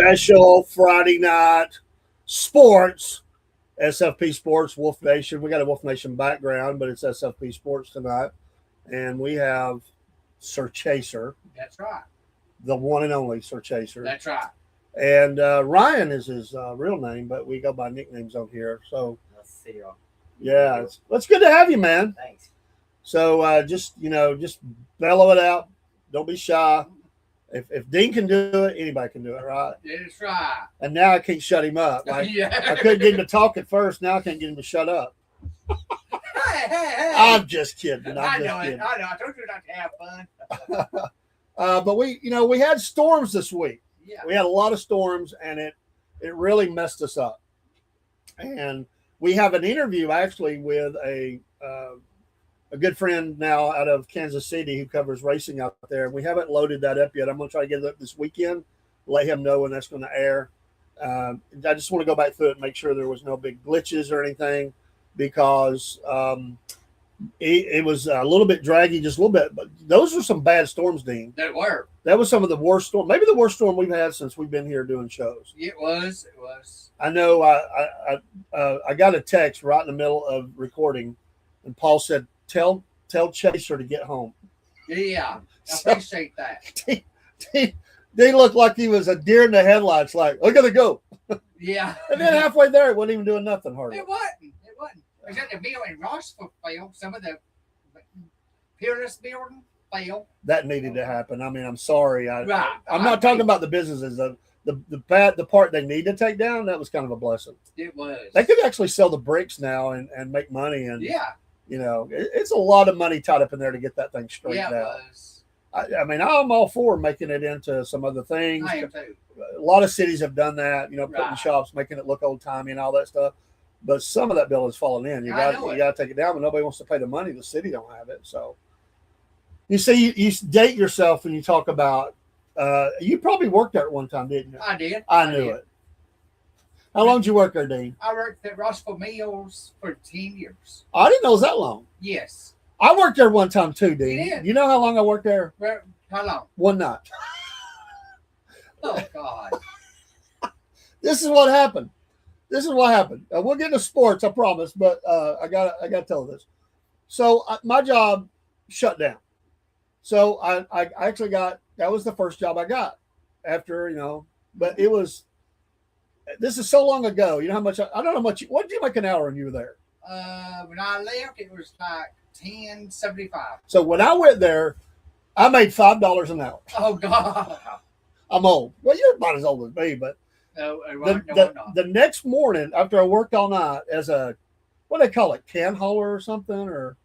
special Friday night sports, SFP Sports, Wolf Nation. We got a Wolf Nation background, but it's SFP Sports tonight. And we have Sir Chaser. That's right. The one and only Sir Chaser. That's right. And Ryan is his real name, but we go by nicknames on here. So, yeah, it's good to have you, man. Thanks. So just bellow it out. Don't be shy. If Dean can do it, anybody can do it, right? That's right. And now I can't shut him up. Like, I couldn't get him to talk at first. Now I can't get him to shut up. Hey. I'm just kidding. I know. I told you not to have fun. But we had storms this week. Yeah. We had a lot of storms, and it really messed us up. And we have an interview actually with a good friend now out of Kansas City who covers racing out there. We haven't loaded that up yet. I'm going to try to get it up this weekend, let him know when that's going to air. I just want to go back through it and make sure there was no big glitches or anything, because it was a little bit draggy, just a little bit. But those were some bad storms, Dean. That were. That was some of the worst storm, maybe the worst storm we've had since we've been here doing shows. It was. I know. I got a text right in the middle of recording, and Paul said, "Tell Chaser to get home." Yeah, I appreciate that. They looked like he was a deer in the headlights. Like, I gotta go. Yeah. And then halfway there, it wasn't even doing nothing hardly. It wasn't. Except the bill in Rossville failed. Some of the Peerless building failed. That needed to happen. I mean, I'm sorry. I'm Right. not talking about the businesses. The part they need to take down, that was kind of a blessing. It was. They could actually sell the bricks now and make money. And yeah. It's a lot of money tied up in there to get that thing straightened out. It was. I mean, I'm all for making it into some other things. I am too. A lot of cities have done that, putting Right. shops, making it look old timey and all that stuff. But some of that bill is falling in. You got to take it down, but nobody wants to pay the money. The city don't have it. So you see, you date yourself when you talk about. You probably worked there at one time, didn't you? I did. I knew it. How long did you work there, Dean? I worked at Rossville Mills for 10 years. I didn't know it was that long. Yes. I worked there one time too, Dean. You did? You know how long I worked there? How long? One night. Oh God. This is what happened. We'll get into sports, I promise, but I got to tell this. So my job shut down. So I actually that was the first job I got after, but this is so long ago. You know how much, I don't know how much, what did you make an hour when you were there? When I left, it was like $10.75. So when I went there, I made $5 an hour. Oh God. I'm old. Well, you're about as old as me, but No, the next morning after I worked all night as what do they call it, can hauler or something, or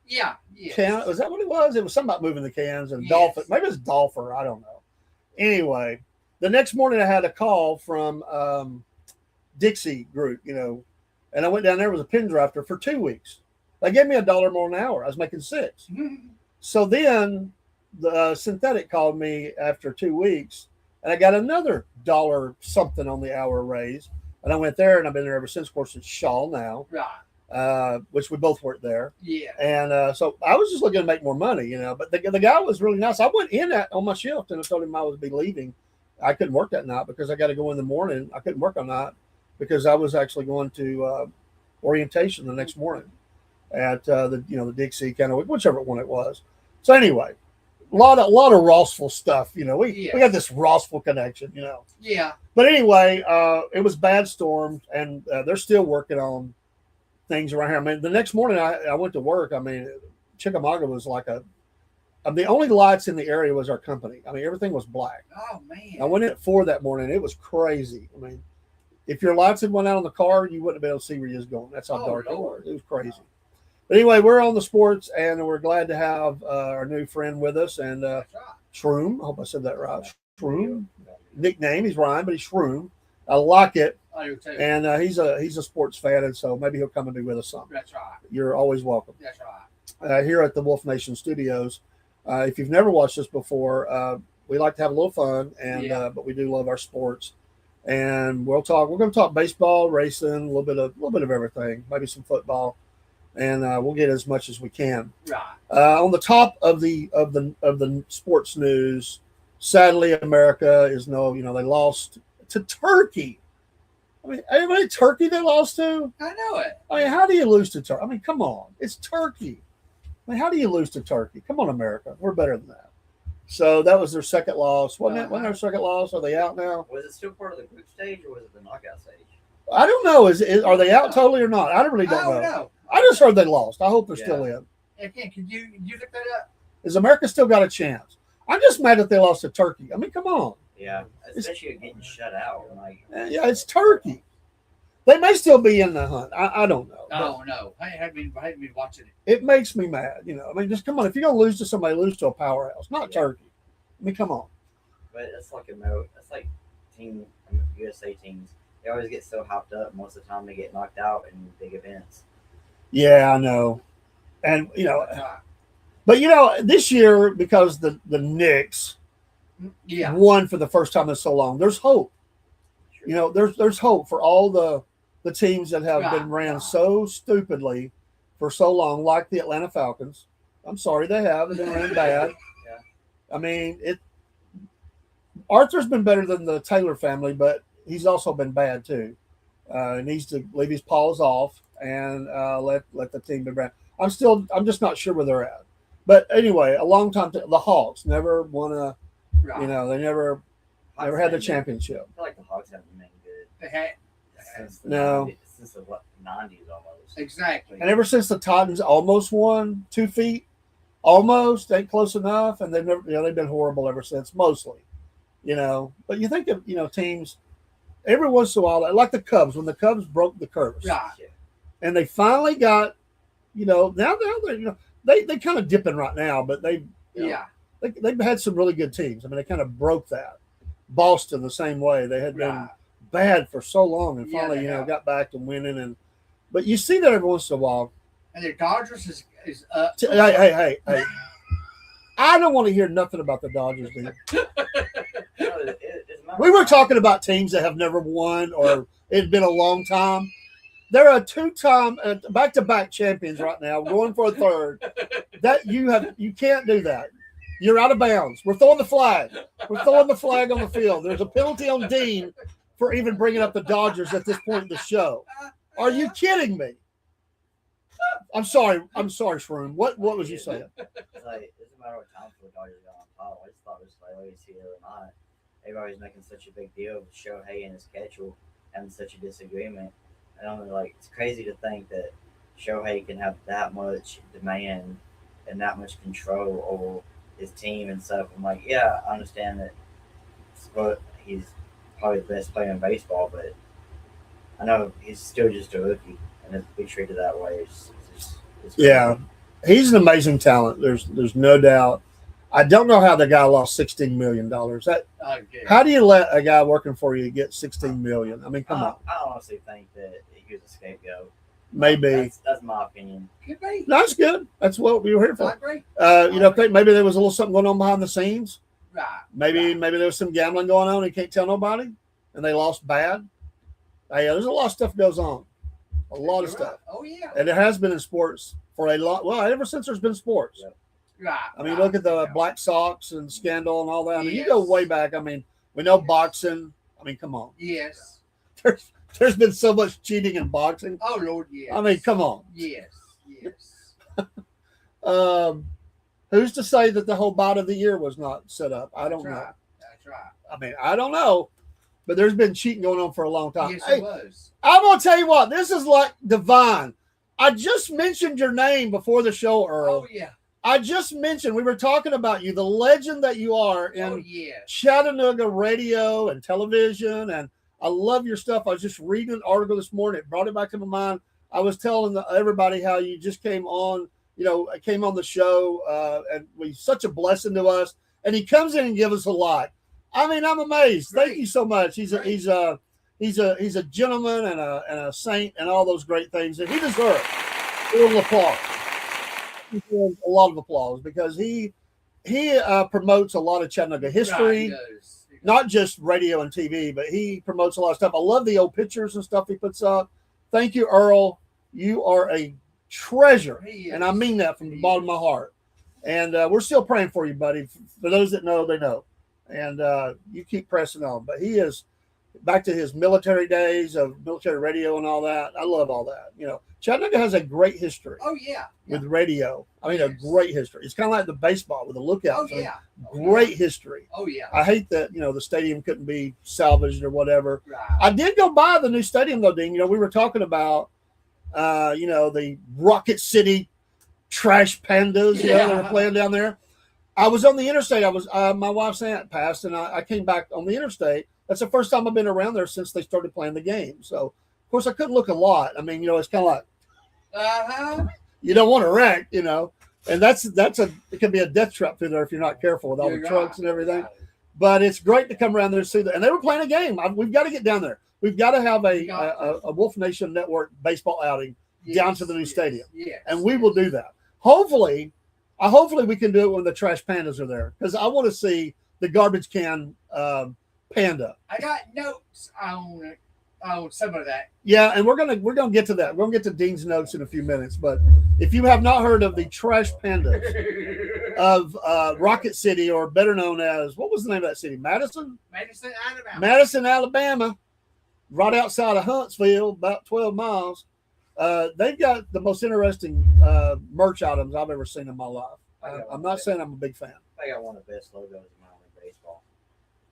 yeah, yes. was that what it was? It was something about moving the cans and Yes. dolphin. Maybe it's dolphin. I don't know. Anyway, the next morning I had a call from Dixie Group, and I went down there with a pin drafter for 2 weeks. They gave me $1 more an hour. I was making $6. So then the synthetic called me after 2 weeks, and I got another $1 something on the hour raise. And I went there, and I've been there ever since. Of course, it's Shaw now, Right. which we both worked there. Yeah. And so I was just looking to make more money, But the guy was really nice. I went in on my shift, and I told him I would be leaving. I couldn't work that night because I got to go in the morning. I couldn't work on night because I was actually going to orientation the next morning at the Dixie kind of whichever one it was. So anyway. A lot of Rossville stuff, we got this Rossville connection, Yeah. But anyway, it was bad storms, and they're still working on things around here. I mean, the next morning I went to work. I mean, Chickamauga was like the only lights in the area was our company. I mean, everything was black. Oh man. I went in at 4 that morning. It was crazy. I mean, if your lights had went out on the car, you wouldn't have been able to see where you was going. That's how dark it was. It was crazy. But anyway, we're on the sports, and we're glad to have our new friend with us, and Shroom. I hope I said that right. Shroom. Nickname, he's Rhyn, but he's Shroom. I like it. I do too. And he's a sports fan, and so maybe he'll come and be with us some. That's right. You're always welcome. That's right. Here at the Wolf Nation Studios. If you've never watched us before, we like to have a little fun, and but we do love our sports. And we're going to talk baseball, racing, a little bit of everything, maybe some football. And we'll get as much as we can. Right. On the top of the sports news, sadly, America is they lost to Turkey. I mean, anybody Turkey they lost to? I know it. I mean, how do you lose to Turkey? I mean, come on, it's Turkey. I mean, how do you lose to Turkey? Come on, America, we're better than that. So that was their second loss, wasn't it? Wasn't their second loss? Are they out now? Was it still part of the group stage or was it the knockout stage? I don't know. Are they out totally or not? I really don't know. I just heard they lost. I hope they're still in. Again, can you look that up? Is America still got a chance? I'm just mad that they lost to Turkey. I mean, come on. Yeah, especially getting shut out. Like, yeah, it's Turkey. They may still be in the hunt. I don't know. Oh no, I haven't been watching it. It makes me mad. You know, I mean, just come on. If you're gonna lose to somebody, lose to a powerhouse, not Turkey. I mean, come on. But it's like team USA teams. They always get so hopped up. Most of the time, they get knocked out in big events. Yeah, I know. And but this year because the Knicks won for the first time in so long, there's hope. Sure. There's hope for all the teams that have been ran so stupidly for so long, like the Atlanta Falcons. I'm sorry, they've been ran bad. I mean, Arthur's been better than the Taylor family, but he's also been bad too. He needs to leave his paws off and let the team be bad. I'm just not sure where they're at. But anyway, a long time the Hawks never won a. They never had the championship. I feel like the Hawks haven't been good. They had since the since the 90s almost. Exactly. And ever since the Titans almost won 2 feet, almost ain't close enough, and they've never they've been horrible ever since mostly. But you think of teams every once in a while, like the Cubs when the Cubs broke the curse, and they finally got now they kind of dipping right now, but they've had some really good teams. I mean, they kind of broke that. Boston the same way. They had been bad for so long, and finally got back to winning. But you see that every once in a while. And the Dodgers is up. Hey! I don't want to hear nothing about the Dodgers, dude. We were talking about teams that have never won or it's been a long time. They're a 2-time back-to-back champions right now, going for a third. That you can't do that. You're out of bounds. We're throwing the flag. We're throwing the flag on the field. There's a penalty on Dean for even bringing up the Dodgers at this point in the show. Are you kidding me? I'm sorry, Shroom. What was you saying? It's like it doesn't matter what time for the Dodgers got on top. I just thought it was hilarious the other night. Everybody's making such a big deal with Shohei and his schedule having such a disagreement. I don't know, it's crazy to think that Shohei can have that much demand and that much control over his team and stuff. I'm like, yeah, I understand that he's probably the best player in baseball, but I know he's still just a rookie, and to be treated that way is he's an amazing talent. There's no doubt. I don't know how the guy lost $16 million. How do you let a guy working for you get $16 million? I mean, come on. I honestly think that he was a scapegoat. Maybe that's my opinion. Could be. That's good. That's what we were here for. I agree. Maybe there was a little something going on behind the scenes. Right. Maybe there was some gambling going on. He can't tell nobody, and they lost bad. There's a lot of stuff goes on. A lot of stuff. Oh yeah. And it has been in sports for a lot. Well, ever since there's been sports. Yep. Right. I mean, look at the Black Sox and scandal and all that. I mean, you go way back. I mean, we know boxing. I mean, come on. Yes. There's been so much cheating in boxing. Oh Lord, yes. I mean, come on. Yes. Who's to say that the whole bout of the year was not set up? I don't know. That's right. I mean, I don't know. But there's been cheating going on for a long time. Yes, it was. I'm going to tell you what. This is like divine. I just mentioned your name before the show, Earl. Oh, yeah. I just mentioned, we were talking about you, the legend that you are in Chattanooga radio and television. And I love your stuff. I was just reading an article this morning. It brought it back to my mind. I was telling everybody how you just came on the show, and was such a blessing to us. And he comes in and gives us a lot. I mean, I'm amazed. Thank you so much. He's a gentleman and a saint and all those great things that he deserves. A little applause. He deserves a lot of applause because he promotes a lot of Chattanooga history, not just radio and TV, but he promotes a lot of stuff. I love the old pictures and stuff he puts up. Thank you, Earl. You are a treasure, and I mean that from the bottom of my heart. And we're still praying for you, buddy. For those that know, they know. And you keep pressing on. But he is back to his military days of military radio and all that. I love all that. You know, Chattanooga has a great history Oh yeah. with radio. I mean, a Yes. great history. It's kind of like the baseball with the lookouts. Oh yeah. Great history. Oh yeah. I hate that, you know, the stadium couldn't be salvaged or whatever. Right. I did go by the new stadium though, Dean. You know, we were talking about, you know, the Rocket City Trash Pandas, you know, that were playing down there. I was on the interstate. I was, my wife's aunt passed, and I came back on the interstate. That's the first time I've been around there since they started playing the game. So, of course, I couldn't look a lot. I mean, you know, it's kind of like, you don't want to wreck, you know, and it can be a death trap through there if you're not careful with all the trucks and everything. But it's great to come around there and see that. And they were playing a game. We've got to get down there. We've got to have a Wolf Nation Network baseball outing down to the new stadium. Yes. And we will do that. Hopefully we can do it when the Trash Pandas are there, because I want to see the garbage can panda. I got notes on some of that. Yeah, and we're gonna get to that. We're gonna get to Dean's notes in a few minutes. But if you have not heard of the Trash Pandas of Rocket City, or better known as, what was the name of that city? Madison, Alabama, right outside of Huntsville, about 12 miles. They've got the most interesting merch items I've ever seen in my life. I'm not saying I'm a big fan. I got one of the best logos in Minor League Baseball.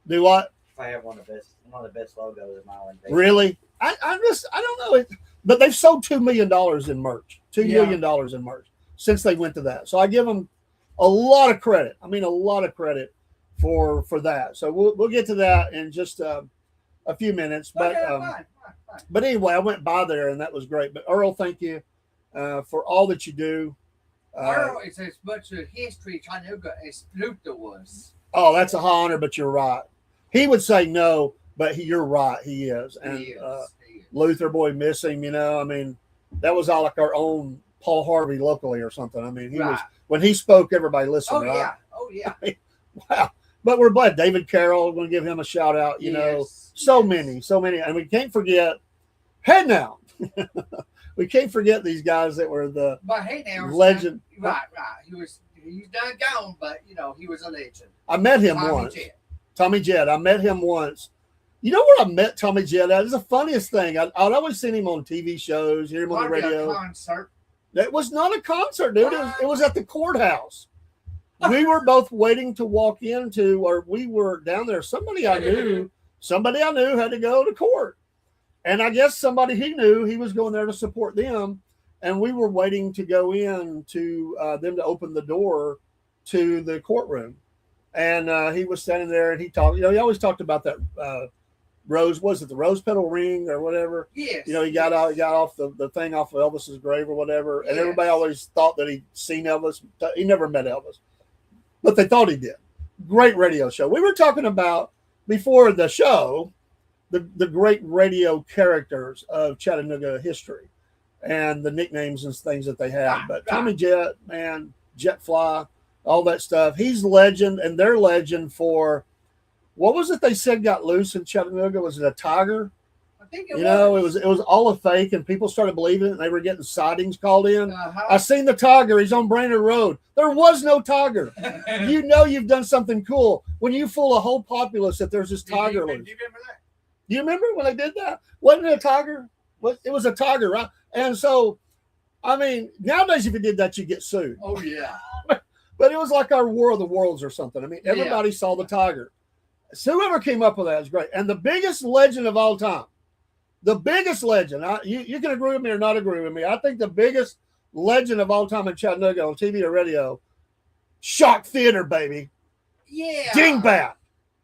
Do what? I have one of the best logos in Minor League Baseball. Really? I don't know. But they've sold $2 million in merch. $2 million in merch since they went to that. So I give them a lot of credit. I mean, a lot of credit for that. So we'll get to that in just a few minutes. But Fine. but anyway, I went by there and that was great. But Earl, thank you for all that you do. Earl is as much a history Chattanooga as Luther was. Oh, that's a high honor, but you're right. He would say no, but you're right. He is. And He is. Luther, boy, miss him. You know, I mean, that was all like our own Paul Harvey locally or something. I mean, he was, when he spoke, everybody listened. Oh right? yeah. Oh yeah. Wow. But we're glad. David Carroll, going to give him a shout out. You know, so many. And we can't forget. Hey now, we can't forget these guys that were the legend. Right. He's done gone, but you know, he was a legend. I met him once. Tommy Jett. I met him once. You know where I met Tommy Jett at? It's the funniest thing. I'd always seen him on TV shows, hear him on the radio. Concert. It was not a concert, dude. It was at the courthouse. We were both waiting to walk into, or we were down there. Somebody I knew had to go to court. And I guess somebody he knew, he was going there to support them. And we were waiting to go in to them to open the door to the courtroom. And he was standing there and he talked, you know, he always talked about that the rose petal ring or whatever? Yes. You know, he got off the thing off of Elvis's grave or whatever. And everybody always thought that he'd seen Elvis. He never met Elvis, but they thought he did. Great radio show. We were talking about before the show, the great radio characters of Chattanooga history and the nicknames and things that they had. But Tommy Jett, man, Jet Fly, all that stuff. He's legend, and they're legend for, what was it they said got loose in Chattanooga? Was it a tiger? I think it was all a fake, and people started believing it, and they were getting sightings called in. I seen the tiger. He's on Brainerd Road. There was no tiger. You know you've done something cool when you fool a whole populace that there's this tiger loose. Do you remember that? You remember when they did that? Wasn't it a tiger? It was a tiger, right? And so, I mean, nowadays if you did that, you get sued. Oh yeah. But it was like our War of the Worlds or something. I mean, everybody saw the tiger. So whoever came up with that is great. And the biggest legend of all time, the biggest legend, you can agree with me or not agree with me. I think the biggest legend of all time in Chattanooga on TV or radio, Shock Theater, baby. Yeah. Dingbat.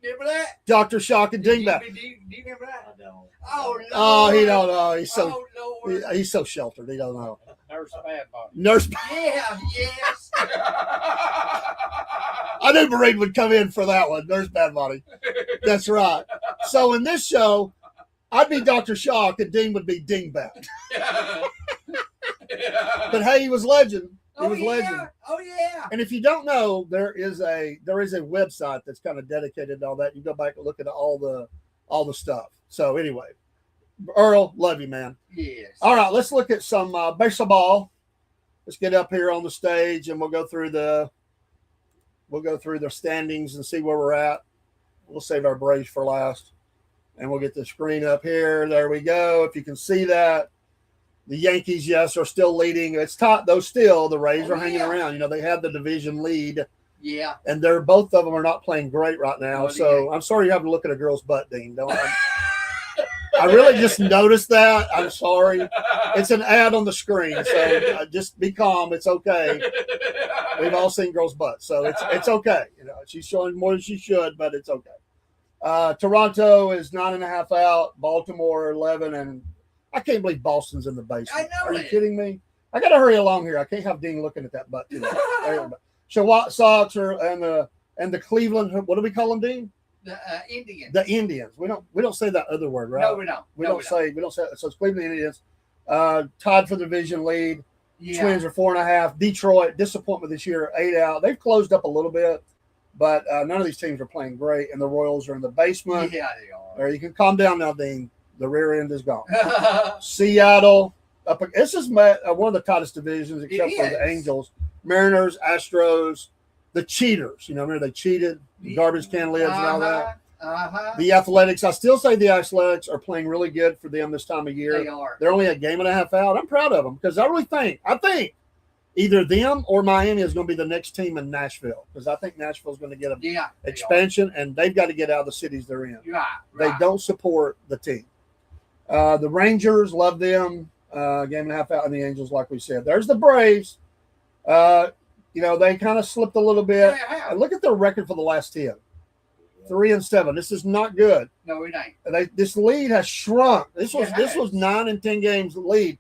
Remember that? Dr. Shock and Dingbat. Do you remember that? I don't. Oh, no. Oh, he don't know. He's so Lord. so sheltered. He don't know. Nurse Bad Body. Nurse. Yeah, yes. I knew Marine would come in for that one. Nurse Bad Body. That's right. So in this show, I'd be Dr. Shock and Dean would be Dingbat. But hey, he was legend. He was legend. Oh yeah. And if you don't know, there is a website that's kind of dedicated to all that. You go back and look at all the stuff. So anyway, Earl, love you, man. Yes. All right, let's look at some baseball. Let's get up here on the stage and we'll go through the standings and see where we're at. We'll save our Braves for last. And we'll get the screen up here. There we go. If you can see that. The Yankees, yes, are still leading. It's top, though, still. The Rays are hanging around. You know, they have the division lead. Yeah. And both of them are not playing great right now. So I'm sorry you have to look at a girl's butt, Dean. I really just noticed that. I'm sorry. It's an ad on the screen. So just be calm. It's okay. We've all seen girls' butts. So it's okay. You know, she's showing more than she should, but it's okay. Toronto is 9.5 out. Baltimore 11, and I can't believe Boston's in the basement. I know. Are you kidding me? I got to hurry along here. I can't have Dean looking at that butt too much. So White Sox are and the Cleveland. What do we call them, Dean? The Indians. The Indians. We don't say that other word, right? No, we don't. We don't say. So it's Cleveland Indians. Tied for the division lead. Yeah. Twins are 4.5. Detroit, disappointment this year, 8 out. They've closed up a little bit, but none of these teams are playing great. And the Royals are in the basement. Yeah, they are. There, you can calm down now, Dean. The rear end is gone. Seattle. This is one of the tightest divisions, except for the Angels. Mariners, Astros, the cheaters. You know, remember they cheated, the garbage can lids and all that. The Athletics. I still say the Athletics are playing really good for them this time of year. They are. They're only a game and a half out. I'm proud of them because I think either them or Miami is going to be the next team in Nashville because I think Nashville's going to get an expansion and they've got to get out of the cities they're in. Right. They don't support the team. The Rangers, love them. Game and a half out, and the Angels, like we said. There's the Braves. You know, they kind of slipped a little bit. And look at their record for the last 10. 3-7. This is not good. No, it ain't. This lead has shrunk. This was 9 and 10 games lead,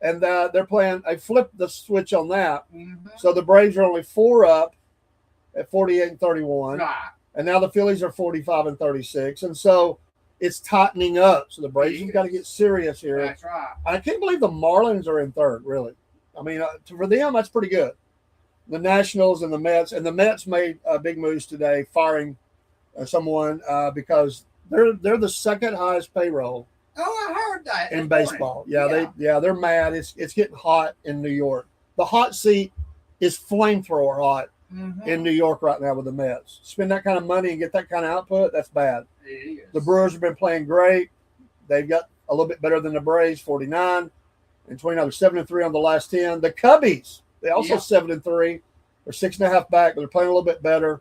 and they're playing. They flipped the switch on that. Mm-hmm. So the Braves are only 4 up at 48 and 31, right. And now the Phillies are 45 and 36, and so it's tightening up. So the Braves have got to get serious here. That's right. I can't believe the Marlins are in third. Really, I mean, for them that's pretty good. The Nationals and the Mets made big moves today, firing someone because they're the second highest payroll. Oh, I heard that in baseball. They're mad. It's getting hot in New York. The hot seat is flamethrower hot in New York right now with the Mets. Spend that kind of money and get that kind of output, that's bad. It is. The Brewers have been playing great. They've got a little bit better than the Braves, 49 and 29. They're 7-3 on the last 10. The Cubbies, they also 7-3. They're 6.5 back, but they're playing a little bit better.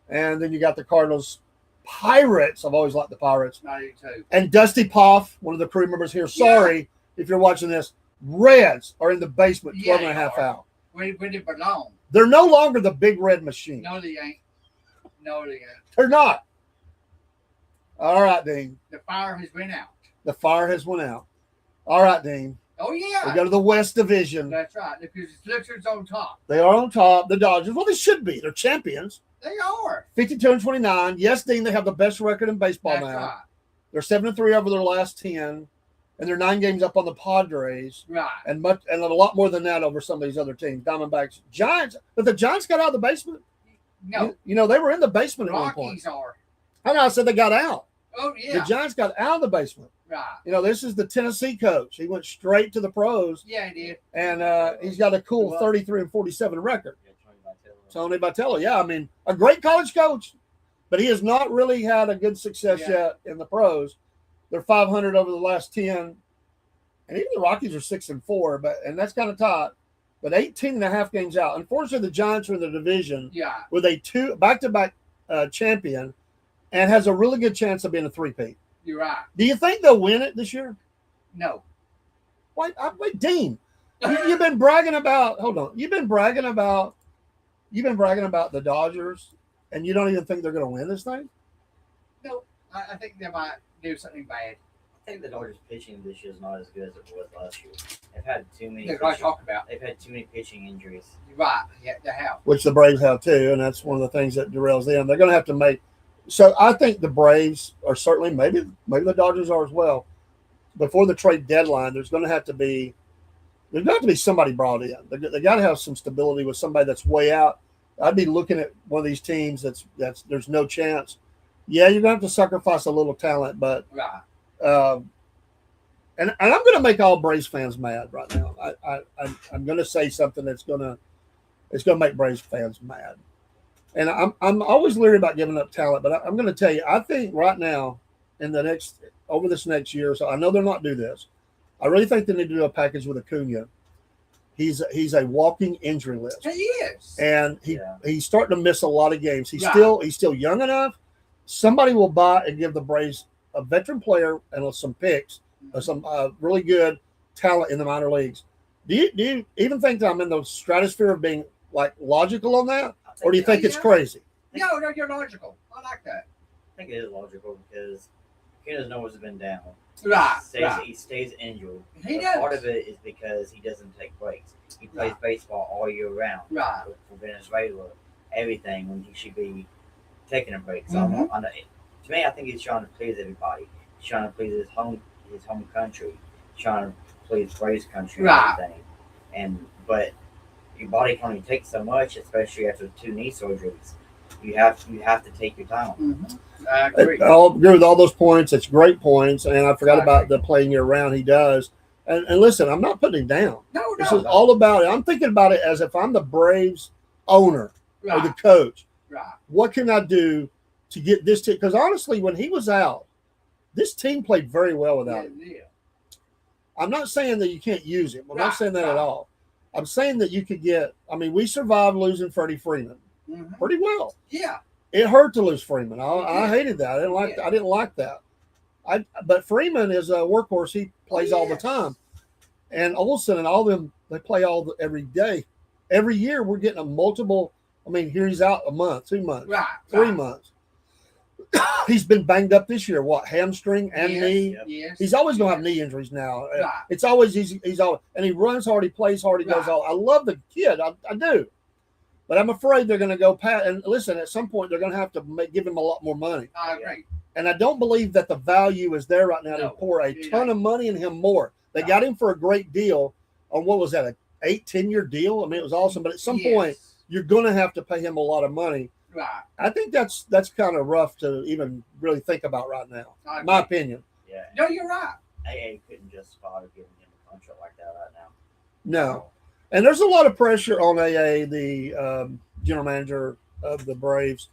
And then you got the Cardinals. Pirates. I've always liked the Pirates. 92. And Dusty Poff, one of the crew members here. Sorry if you're watching this. Reds are in the basement, 12.5 out. Where they belong. They're no longer the big red machine. No, they ain't. They're not. All right, Dean. The fire has been out. The fire has went out. All right, Dean. Oh, yeah. We go to the West Division. That's right. Because the Sixers on top. They are on top. The Dodgers. Well, they should be. They're champions. They are. 52 and 29. Yes, Dean, they have the best record in baseball That's now. right. They're 7-3 over their last 10, and they're 9 games up on the Padres. Right. And a lot more than that over some of these other teams. Diamondbacks, Giants. But the Giants got out of the basement. No. You know, they were in the basement at Rockies one point. are. I know, I said they got out. Oh, yeah. The Giants got out of the basement. Right. You know, this is the Tennessee coach. He went straight to the pros. Yeah, he did. And he's got a cool 33 and 47 record. Tony Vitello. Yeah, I mean, a great college coach, but he has not really had a good success yet in the pros. They're 500 over the last 10. And even the Rockies are 6-4, and that's kind of tight. But 18.5 games out. Unfortunately, the Giants are in the division with a back-to-back champion and has a really good chance of being a three-peat. You're right. Do you think they'll win it this year? No. Wait, Dean, you've been bragging about – hold on. You've been bragging about the Dodgers, and you don't even think they're going to win this thing? No. I think they might do something bad. I think the Dodgers pitching this year is not as good as it was last year. They've had too many. They've had too many pitching injuries. Right. Yeah, they have. Which the Braves have too, and that's one of the things that derails them. They're going to have to make. So I think the Braves are certainly maybe the Dodgers are as well. Before the trade deadline, there's going to have to be somebody brought in. They got to have some stability with somebody that's way out. I'd be looking at one of these teams that's there's no chance. Yeah, you're going to have to sacrifice a little talent, but and I'm going to make all Braves fans mad right now. I'm going to say something that's going to make Braves fans mad. And I'm always leery about giving up talent, but I'm going to tell you, I think right now over this next year. So I know they're not do this. I really think they need to do a package with Acuna. He's a walking injury list. He is. And he's starting to miss a lot of games. He's Right. still young enough. Somebody will buy and give the Braves a veteran player and some picks, some really good talent in the minor leagues. Do you even think that I'm in the stratosphere of being like logical on that, or do you think it's crazy? No, you're logical. I like that. I think it is logical because Acuna's always been down. Right. He stays injured. He But does. part of it is because he doesn't take breaks. He plays baseball all year round. Right. For Venezuela, everything when he should be taking a break. So Mhm. to me, I think he's trying to please everybody. He's trying to please his home country. He's trying to please Braves country and Right. everything. But your body can only take so much, especially after 2 knee surgeries. You have to take your time. Mm-hmm. I agree. I'll agree with all those points. It's great points, and I forgot I about agree. the playing year round. He does, and listen, I'm not putting him down. No, This is all about it. I'm thinking about it as if I'm the Braves owner or the Right. coach. Right. What can I do to get this team? Because honestly, when he was out, this team played very well without him. Yeah. I'm not saying that you can't use him. I'm not Right, saying that right. at all. I'm saying that you could get. I mean, we survived losing Freddie Freeman Mhm. pretty well. Yeah. It hurt to lose Freeman. I Yeah. hated that. I didn't like that. But Freeman is a workhorse. He plays all the Yes. time. And Olsen and all them, they play every day. Every year we're getting a multiple. I mean, here he's out a month, 2 months, Right. 3 right. months. He's been banged up this year. What, hamstring and Yes, knee? Yes. He's always going to have yes. knee injuries now. Right. It's always easy. He's always, and he runs hard. He plays hard. He goes Right. all. I love the kid. I do. But I'm afraid they're going to go past. And listen, at some point, they're going to have to give him a lot more money. I agree. And I don't believe that the value is there right now to No, pour a it ton ain't. of money in him more. They No. got him for a great deal on what was that, an 8-10 year deal? I mean, it was awesome. But at some point, Yes. you're going to have to pay him a lot of money. Right. I think that's kind of rough to even really think about right now. I My agree. opinion. Yeah. No, you're right. AA couldn't justify giving him a contract like that right now. No. And there's a lot of pressure on AA, the general manager of the Braves.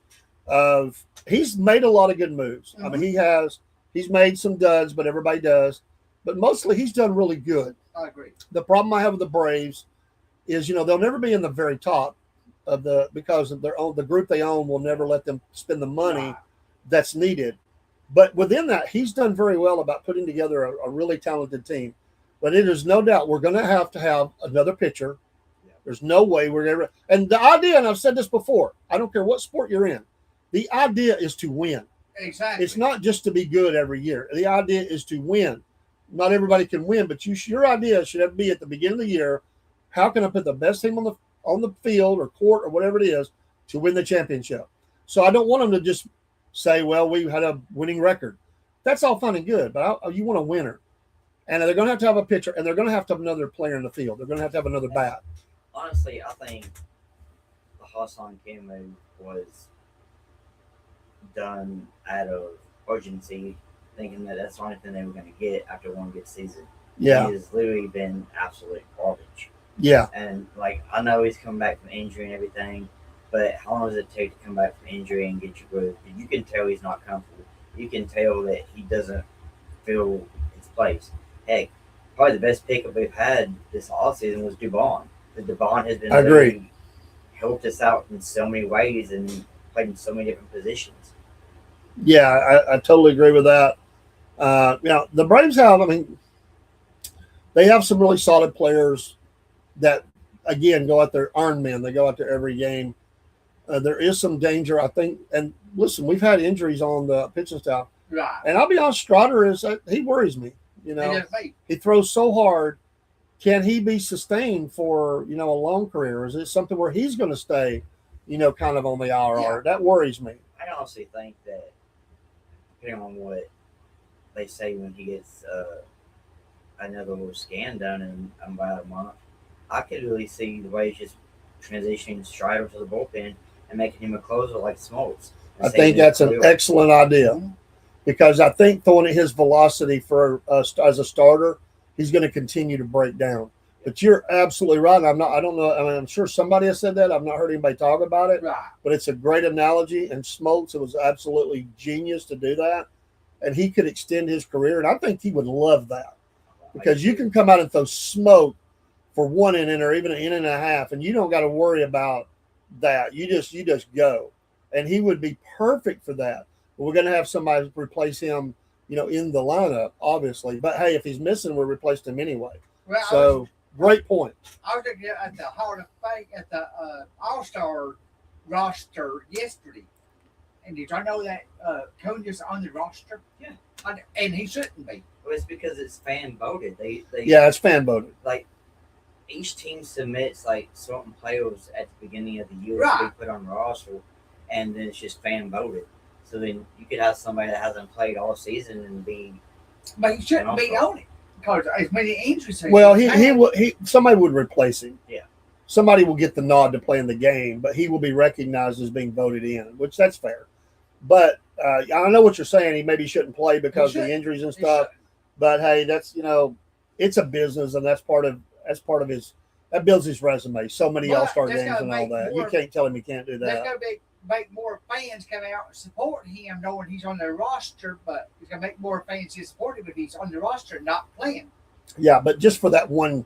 He's made a lot of good moves. I mean, he's made some duds, but everybody does. But mostly he's done really good. I agree. The problem I have with the Braves is, they'll never be in the very top of because of the group they own will never let them spend the money Right. that's needed. But within that, he's done very well about putting together a really talented team. But it is no doubt we're going to have another pitcher. Yeah. There's no way we're going to. And the idea, and I've said this before, I don't care what sport you're in, the idea is to win. Exactly. It's not just to be good every year. The idea is to win. Not everybody can win, but your idea should be at the beginning of the year, how can I put the best team on the field or court or whatever it is to win the championship? So I don't want them to just say, well, we had a winning record. That's all fine and good, but you want a winner. And they're going to have a pitcher, and they're going to have another player in the field. They're going to have another bat. Honestly, I think the Hassan Kim move was done out of urgency, thinking that that's the only thing they were going to get after one good season. Yeah, He has literally been absolute garbage. yeah. And I know he's coming back from injury and everything, but how long does it take to come back from injury and get your groove? You can tell he's not comfortable. You can tell that he doesn't feel his place. Heck, probably the best pickup we've had this offseason was Dubon. Because Dubon has been I agree. helped us out in so many ways and played in so many different positions. Yeah, I totally agree with that. The Braves they have some really solid players that, again, go out there, Iron Men. They go out there every game. There is some danger, I think. And listen, we've had injuries on the pitching staff. Right. And I'll be honest, Strider he worries me. He throws so hard. Can he be sustained for, a long career? Is it something where he's going to stay, kind of on the IRR? Yeah. That worries me. I honestly think that, depending on what they say when he gets another little scan done in about a month, I could really see the way he's just transitioning Strider to the bullpen and making him a closer like Smoltz. I think that's an excellent idea. Mhm. Because I think throwing at his velocity for as a starter, he's going to continue to break down. But you're absolutely right. I don't know. I mean, I'm sure somebody has said that. I've not heard anybody talk about it. Right. But it's a great analogy. And Smoltz, it was absolutely genius to do that. and he could extend his career. And I think he would love that because you can come out and throw smoke for 1 inning or even an inning and a half, and you don't got to worry about that. You just go, and he would be perfect for that. But we're going to have somebody replace him, in the lineup, obviously. But hey, if he's missing, we replaced him anyway. Well, So great point. I was looking at the Hall of Fame at the All-Star roster yesterday, and did y'all know that Cunha's on the roster? Yeah. And he shouldn't be. Well, it's because it's fan voted. They Yeah, it's fan voted. like each team submits like certain players at the beginning of the year Right. to be put on the roster, and then it's just fan voted. So then you could have somebody that hasn't played all season and be. But he shouldn't be on it because as many injuries. as Well, he's he had. will. Somebody would replace him. Yeah. Somebody will get the nod to play in the game, but he will be recognized as being voted in, which that's fair. But I know what you're saying. He maybe shouldn't play because of the injuries and He stuff. shouldn't. But hey, that's it's a business, and that's part of his. That builds his resume. So many Well, All-Star that's games gotta and all make that. more- You can't tell him he can't do That's that. going to make more fans come out and support him, knowing he's on the roster. But it's going to make more fans support him if he's on the roster, not playing. Yeah, but just for that one,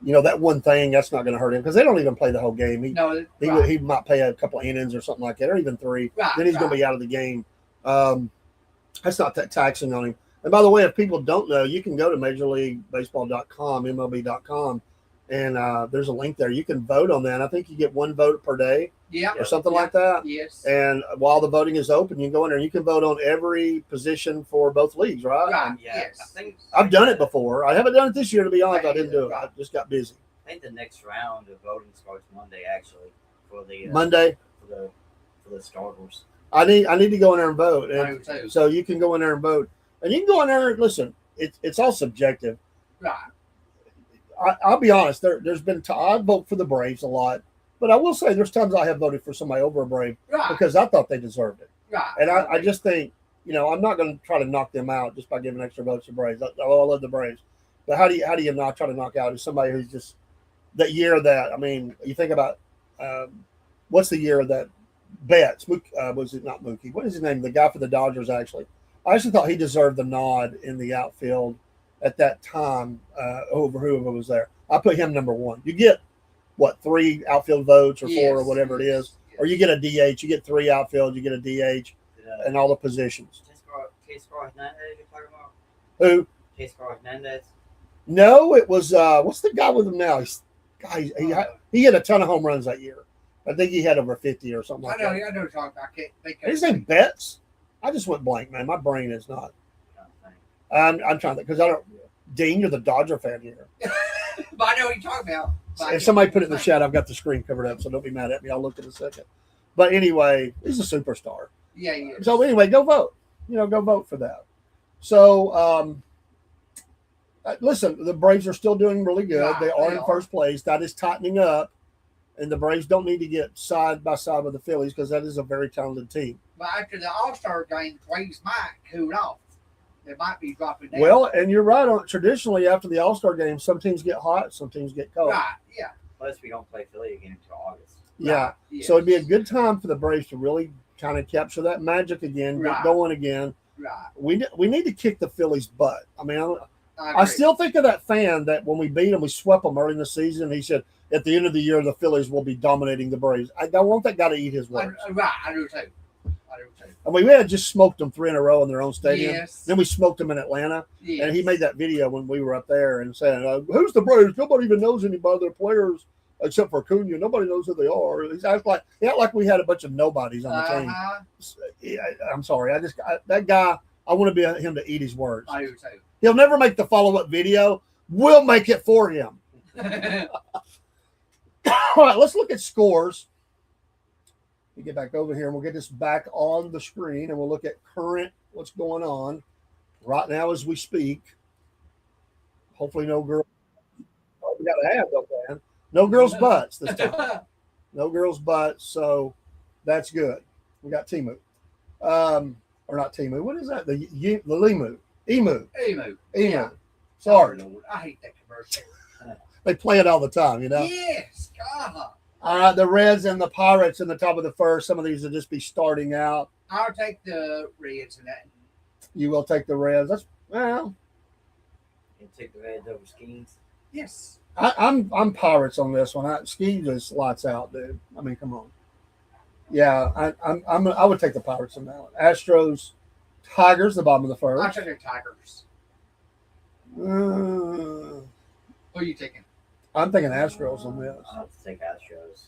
that one thing, that's not going to hurt him because they don't even play the whole game. No, He might play a couple of innings or something like that, or even 3. Right, Then he's going to be out of the game. That's not that taxing on him. And by the way, if people don't know, you can go to MajorLeagueBaseball.com, MLB.com, and there's a link there. You can vote on that. I think you get 1 vote per day Yeah. or something like that. Yes. And while the voting is open, you can go in there and you can vote on every position for both leagues, right? Right. Yeah, Yes. I think I've done it before. I haven't done it this year, to be honest. I didn't do it. I just got busy. I think the next round of voting starts Monday, actually, for the Monday, for the starters. I need to go in there and vote. I And do too. so you can go in there and vote. And you can go in there and listen. It's all subjective. Right. I'll be honest. There's been I vote for the Braves a lot, but I will say there's times I have voted for somebody over a Brave Right. because I thought they deserved it. Right. And I just think I'm not going to try to knock them out just by giving extra votes to Braves. I love the Braves, but how do you not try to knock out somebody who's just that year that you think about what's the year that Betts was it not Mookie? What is his name? The guy for the Dodgers actually. I actually thought he deserved the nod in the outfield at that time over whoever was there. I put him number 1. You get 3 outfield votes or 4 or whatever it is, or you get a DH. You get 3 outfield. You get a DH and all the positions. Case Hernandez, you're talking about? Who? Case Hernandez. No, it was what's the guy with him now? He had a ton of home runs that year. I think he had over 50 or something like that. I know what you're talking about. I can't think of His name Betts. I just went blank, man. My brain is not. I'm trying to because I don't. Dean, you're the Dodger fan here. But I know what you're talking about. But If somebody put it in the chat, I've got the screen covered up, so don't be mad at me. I'll look in a second. But anyway, he's a superstar. Yeah, yeah. So anyway, go vote. Go vote for that. So listen, the Braves are still doing really good. Right, they are they in are. first place. That is tightening up, and the Braves don't need to get side by side with the Phillies because that is a very talented team. But after the All-Star game, Braves might cool off. They might be dropping down. Well, and you're right on. Traditionally, after the All-Star game, some teams get hot, some teams get cold. right, yeah. Plus, we don't play Philly again until August. Yeah. Right, yes. So it'd be a good time for the Braves to really kind of capture that magic again, get Right. going again. Right. We need to kick the Phillies' butt. I mean, I agree. still think of that fan that when we beat them, we swept them early in the season. He said at the end of the year, the Phillies will be dominating the Braves. I want that guy to eat his words. Right, I do too. I mean, we had just smoked them 3 in a row in their own stadium. Yes. Then we smoked them in Atlanta. Yes. And he made that video when we were up there and saying, who's the Braves? Nobody even knows anybody of their players except for Cunha. Nobody knows who they are. He act like we had a bunch of nobodies on the team. Yeah, I'm sorry. That guy, I want to be him to eat his words. I do too. He'll never make the follow-up video. We'll make it for him. All right, let's look at scores. We get back over here and we'll get this back on the screen and we'll look at what's going on right now as we speak. Hopefully no girls. Oh, we got to have though, man. No girls' butts this time. No girls' butts, so that's good. We got Timu. Or not Timu. What is that? The Limu. Emu. Emu. Yeah. Sorry. Lord, I hate that commercial. They play it all the time, Yes. God. The Reds and the Pirates in the top of the first. Some of these will just be starting out. I'll take the Reds in that. You will take the Reds. That's well. You take the Reds over Skeens. Yes. I'm Pirates on this one. Ski just lights out, dude. I mean, come on. Yeah, I would take the Pirates on that one. Astros, Tigers, the bottom of the I'll first. take the Tigers. Uh, Who are you taking? I'm thinking Astros on this. I'll take Astros.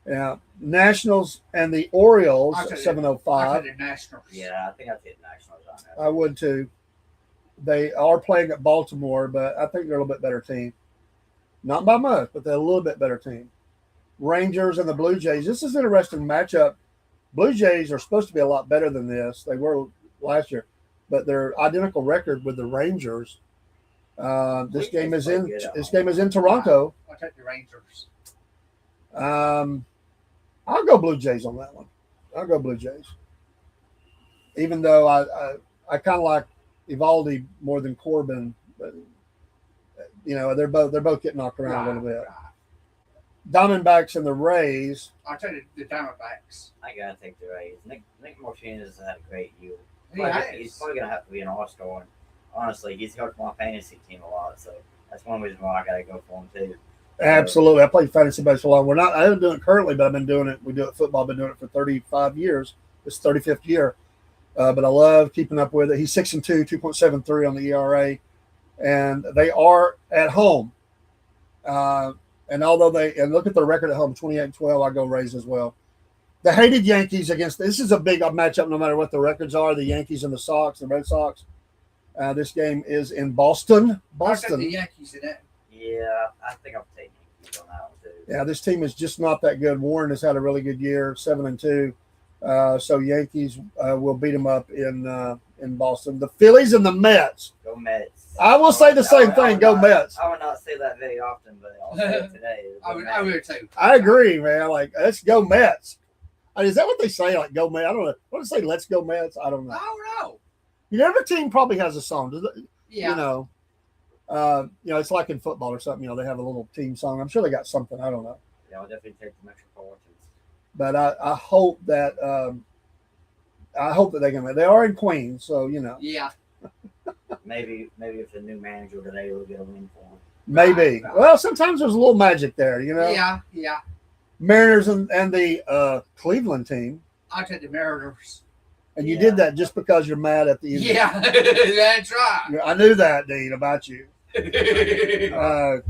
Yeah, Nationals and the Orioles I'll take 7:05. the Nationals. Yeah, I think I'll take the Nationals on that. I would too. They are playing at Baltimore, but I think they're a little bit better team. Not by much, but they're a little bit better team. Rangers and the Blue Jays. This is an interesting matchup. Blue Jays are supposed to be a lot better than this. They were last year, but they're identical record with the Rangers. This game is in Toronto. I'll take the Rangers. I'll go Blue Jays on that one. I'll go Blue Jays. Even though I kind of like Evaldi more than Corbin, but they're both getting knocked around a little bit. Right. Diamondbacks and the Rays. I'll take the Diamondbacks. I gotta take the Rays. Nick Martinez has had a great year. He's probably gonna have to be an all-star. And honestly, he's helped my fantasy team a lot, so that's one reason why I gotta go for him too. Absolutely. I played fantasy baseball. I don't do it currently, but I've been doing it. We do it football. I've been doing it for 35 years. It's 35th year. But I love keeping up with it. He's 6-2, 2.73 on the ERA. And they are at home. And although and look at their record at home, 28-12, I go Rays as well. The hated Yankees this is a big matchup no matter what the records are, the Yankees and the Red Sox. This game is in Boston. I'll take the Yankees in it. Yeah, I think I'll take Yankees on that one too. Yeah, this team is just not that good. Warren has had a really good year, 7-2. So Yankees will beat them up in Boston. The Phillies and the Mets. Go Mets. I will say the same thing. Go Mets. I would not say that very often, but I'll say it today. I would too. I agree, man. Like, let's go Mets. Is that what they say? Like, go Mets? I don't know. What do they say? Let's go Mets? I don't know. I don't know. Every team probably has a song. Does it? Yeah. It's like in football or something. They have a little team song. I'm sure they got something. I don't know. Yeah, I'll definitely take the Metropolitans. But I hope that they can. They are in Queens, so Yeah. Maybe if the new manager today will get a win for him. Maybe. Right. Well, sometimes there's a little magic there, Yeah. Mariners and the Cleveland team. I'll take the Mariners. And you did that just because you're mad at the Indians. Yeah, that's right. I knew that, Dean, about you. I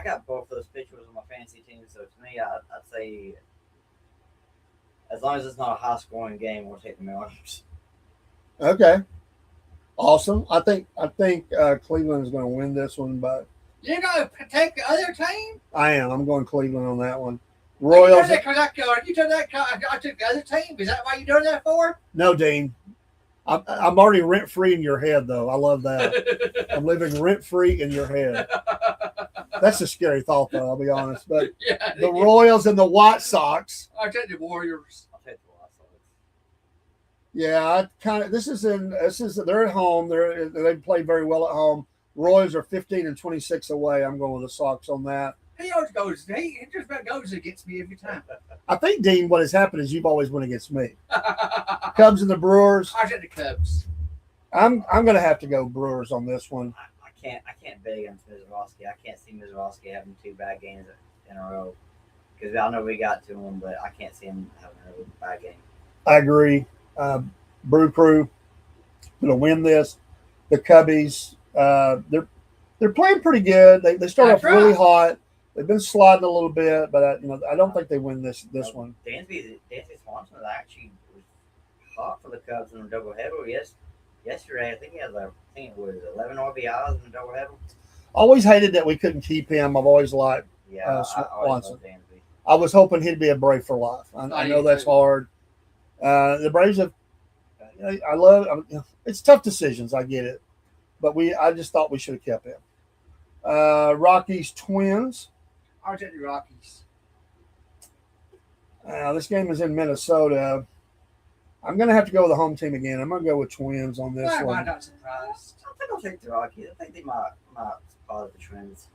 got both those pitchers on my fantasy team, so to me, I'd say as long as it's not a high-scoring game, we'll take the Mariners. Okay. Awesome. I think Cleveland is going to win this one, but You're going to take the other team? I am. I'm going Cleveland on that one. Royals. You took that. I took the other team. Is that why you're doing that for? No, Dean. I'm already rent free in your head, though. I love that. I'm living rent free in your head. That's a scary thought, though. I'll be honest. But Yeah. the Royals and the White Sox. I take the Warriors. I'll take the White Sox. Yeah, they're at home. They play very well at home. Royals are 15-26 away. I'm going with the Sox on that. He always goes. He just about goes against me every time. I think, Dean, what has happened is you've always went against me. Cubs and the Brewers. I take the Cubs. I'm going to have to go Brewers on this one. I can't bet against Mizorowski. I can't see Mizorowski having 2 bad games in a row. Because I know we got to him, but I can't see him having a bad game. I agree. Brew Crew going to win this. The Cubbies, they're playing pretty good. They start off really hot. They've been sliding a little bit, but I don't think they win this one. Dansby Swanson was actually hot for the Cubs in the doubleheader. Yesterday, I think he had 11 RBIs in the doubleheader. Always hated that we couldn't keep him. I've always liked Swanson. Dansby. I was hoping he'd be a Brave for life. I know that's hard. The Braves have. I love. It's tough decisions. I get it, but I just thought we should have kept him. Rockies Twins. I'll take the Rockies. This game is in Minnesota. I'm going to have to go with the home team again. I'm going to go with Twins on this Why am I one. not surprised? I think I'll take the Rockies. I think they might spot the Twins.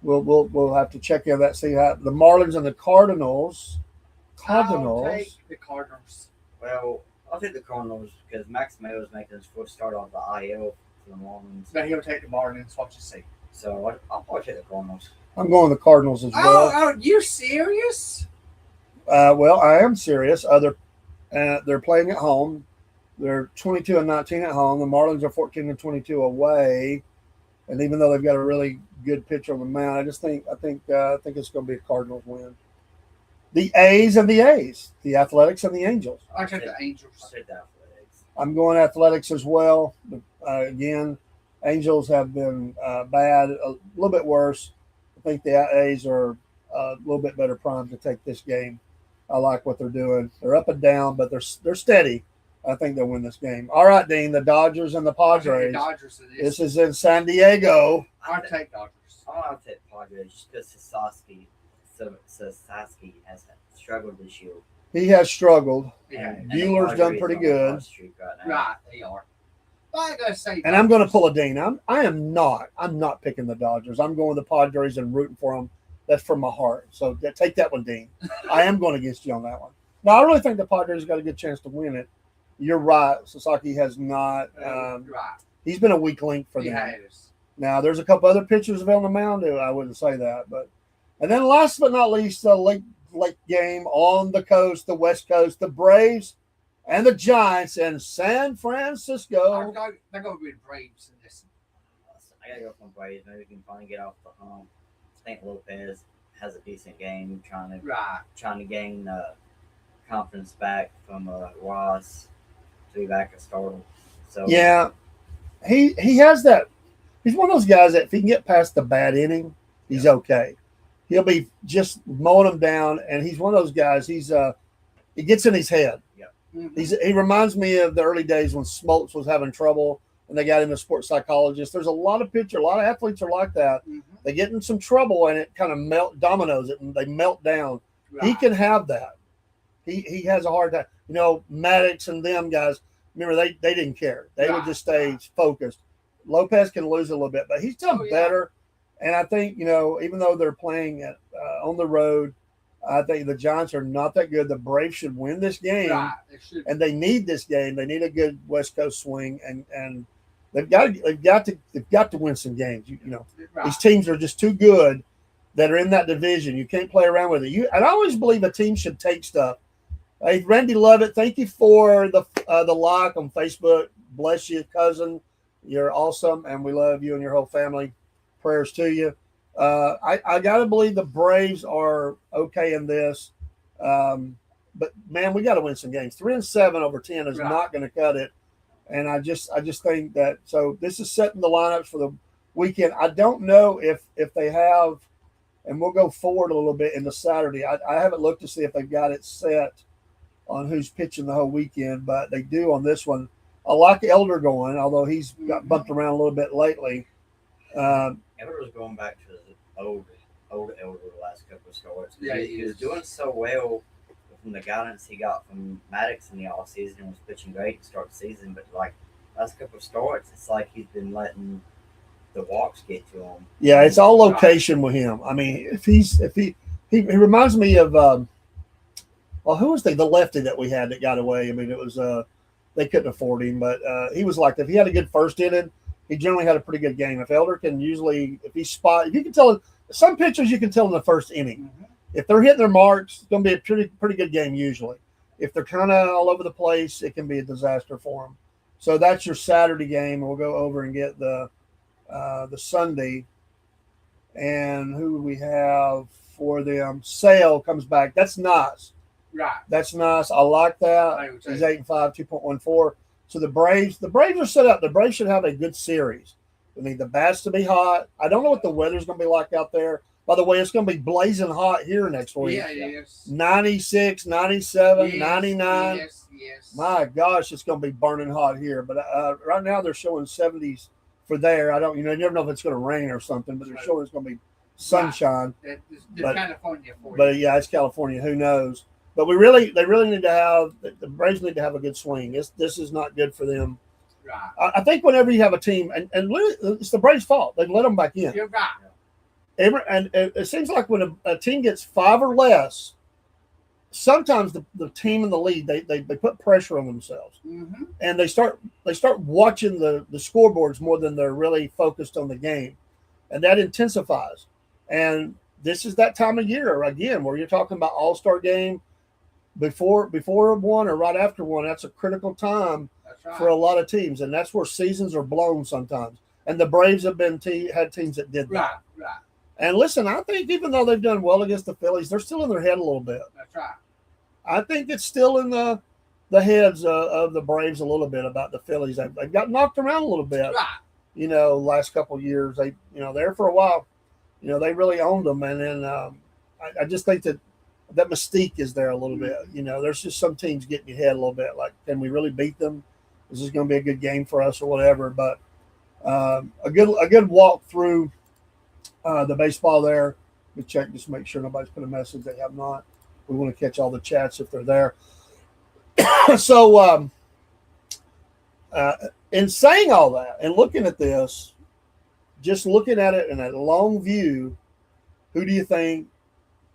We'll have to check in that. See how the Marlins and the Cardinals. I'll take the Cardinals. Well, I'll take the Cardinals because Max Mayo is making his first start off the IL for the Marlins. But he'll take the Marlins. What you see? So I'll probably take the Cardinals. I'm going the Cardinals as well. Oh, you serious? Well, I am serious. They're playing at home. They're 22-19 at home. The Marlins are 14-22 away. And even though they've got a really good pitcher on the mound, I think it's going to be a Cardinals win. The A's and the A's, the Athletics and the Angels. I take the Angels. I'll take the Athletics. I'm going Athletics as well. Again, Angels have been bad, a little bit worse. I think the A's are a little bit better primed to take this game. I like what they're doing. They're up and down, but they're steady. I think they'll win this game. All right, Dean, the Dodgers and the Padres. Dodgers This is in San Diego. I'll take Dodgers. I'll take Padres just because Sasaki has struggled this year. He has struggled. Yeah. And Bueller's the done Padres pretty are on a good. hot streak right now. Right, they are. I gotta say, And I'm going to pull a Dean. I'm not picking the Dodgers. I'm going the Padres and rooting for them. That's from my heart. So take that one, Dean. I am going against you on that one. No, I really think the Padres got a good chance to win it. You're right. Sasaki has not. right. He's been a weak link for He them. has. Now, there's a couple other pitchers on the mound. I wouldn't say that, and then last but not least, the late game on the coast, the West Coast, the Braves and the Giants in San Francisco. They're going to be the Braves in this. I gotta go from Braves. Maybe we can finally get off the hump. I think Lopez has a decent game, trying to gain confidence back from Ross to be back at starter. So Yeah, he has that. He's one of those guys that if he can get past the bad inning, he's okay. He'll be just mowing them down, and he's one of those guys. He gets in his head. Mm-hmm. He reminds me of the early days when Smoltz was having trouble and they got him a sports psychologist. There's a lot of athletes are like that. Mm-hmm. They get in some trouble and it kind of dominoes it and they melt down. Right. He can have that. He has a hard time. Maddox and them guys, remember they didn't care. They would just stay focused. Lopez can lose a little bit, but he's done better. And I think, even though they're playing on the road, I think the Giants are not that good. The Braves should win this game, They should. and they need this game. They need a good West Coast swing, and they've got to win some games. These teams are just too good that are in that division. You can't play around with it. I always believe a team should take stuff. Hey, Randy Lovett, thank you for the like on Facebook. Bless you, cousin. You're awesome, and we love you and your whole family. Prayers to you. I got to believe the Braves are okay in this. But, man, we got to win some games. 3-7 over 10 is not going to cut it. And I just think that – so this is setting the lineups for the weekend. I don't know if they have – and we'll go forward a little bit into Saturday. I haven't looked to see if they've got it set on who's pitching the whole weekend, but they do on this one. I like Elder going, although he's got bumped around a little bit lately. Elder was going back to his old Elder the last couple of starts. Yeah, he was doing so well from the guidance he got from Maddox in the offseason and was pitching great to start the season. But last couple of starts, it's like he's been letting the walks get to him. Yeah, it's all location with him. I mean, he reminds me of who was the lefty that we had that got away? I mean, it was they couldn't afford him, but he was like, if he had a good first inning, he generally had a pretty good game. If Elder can usually, if you can tell some pitchers, you can tell in the first inning. Mm-hmm. If they're hitting their marks, it's going to be a pretty good game usually. If they're kind of all over the place, it can be a disaster for them. So that's your Saturday game. We'll go over and get the Sunday. And who we have for them? Sale comes back. That's nice. Right. That's nice. I like that. He's 8-5, 2.14. So the Braves are set up. The Braves should have a good series. We need the bats to be hot. I don't know what the weather's going to be like out there. By the way, it's going to be blazing hot here next week. Yeah, yes. 96, 97, 99. Yes. My gosh, it's going to be burning hot here. But right now they're showing 70s for there. You never know if it's going to rain or something, but they're showing it's going to be sunshine. It's California for you. But yeah, it's California. Who knows? But they really need to have the Braves need to have a good swing. This is not good for them. Right. I think whenever you have a team, and it's the Braves' fault. They let them back in. You're right. And it seems like when a team gets 5 or less, sometimes the team in the lead they put pressure on themselves, Mm-hmm. and they start watching the scoreboards more than they're really focused on the game, and that intensifies. And this is that time of year again where you're talking about All-Star game before one or right after one. That's a critical time That's right. for a lot of teams, and that's where seasons are blown sometimes. And the Braves have had teams that did that. Right, right. And listen, I think even though they've done well against the Phillies, they're still in their head a little bit. That's right. I think it's still in the heads of the Braves a little bit about the Phillies. They've got knocked around a little bit, Right. last couple of years. They, there for a while, they really owned them. And then I just think that mystique is there a little bit. There's just some teams getting your head a little bit. Like, can we really beat them? Is this going to be a good game for us or whatever? But a good walk through the baseball there. We check just to make sure nobody's put a message. They have not. We want to catch all the chats if they're there. So, in saying all that and looking at this, just looking at it in a long view, who do you think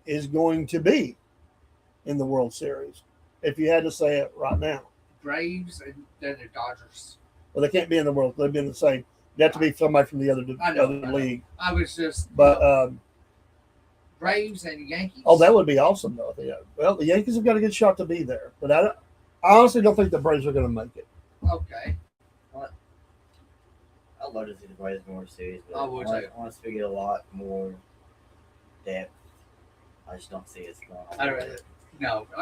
is going to be in the World Series? If you had to say it right now. Braves and then the Dodgers. Well, they can't be in the World. They've been the same. They have to be somebody from the other league. I was just. But Braves and Yankees. oh, that would be awesome, though. Yeah. Well, the Yankees have got a good shot to be there, but I honestly don't think the Braves are going to make it. Okay. I'd love to see the Braves more series, but I would too. I want us to get a lot more depth. I just don't see it going on. I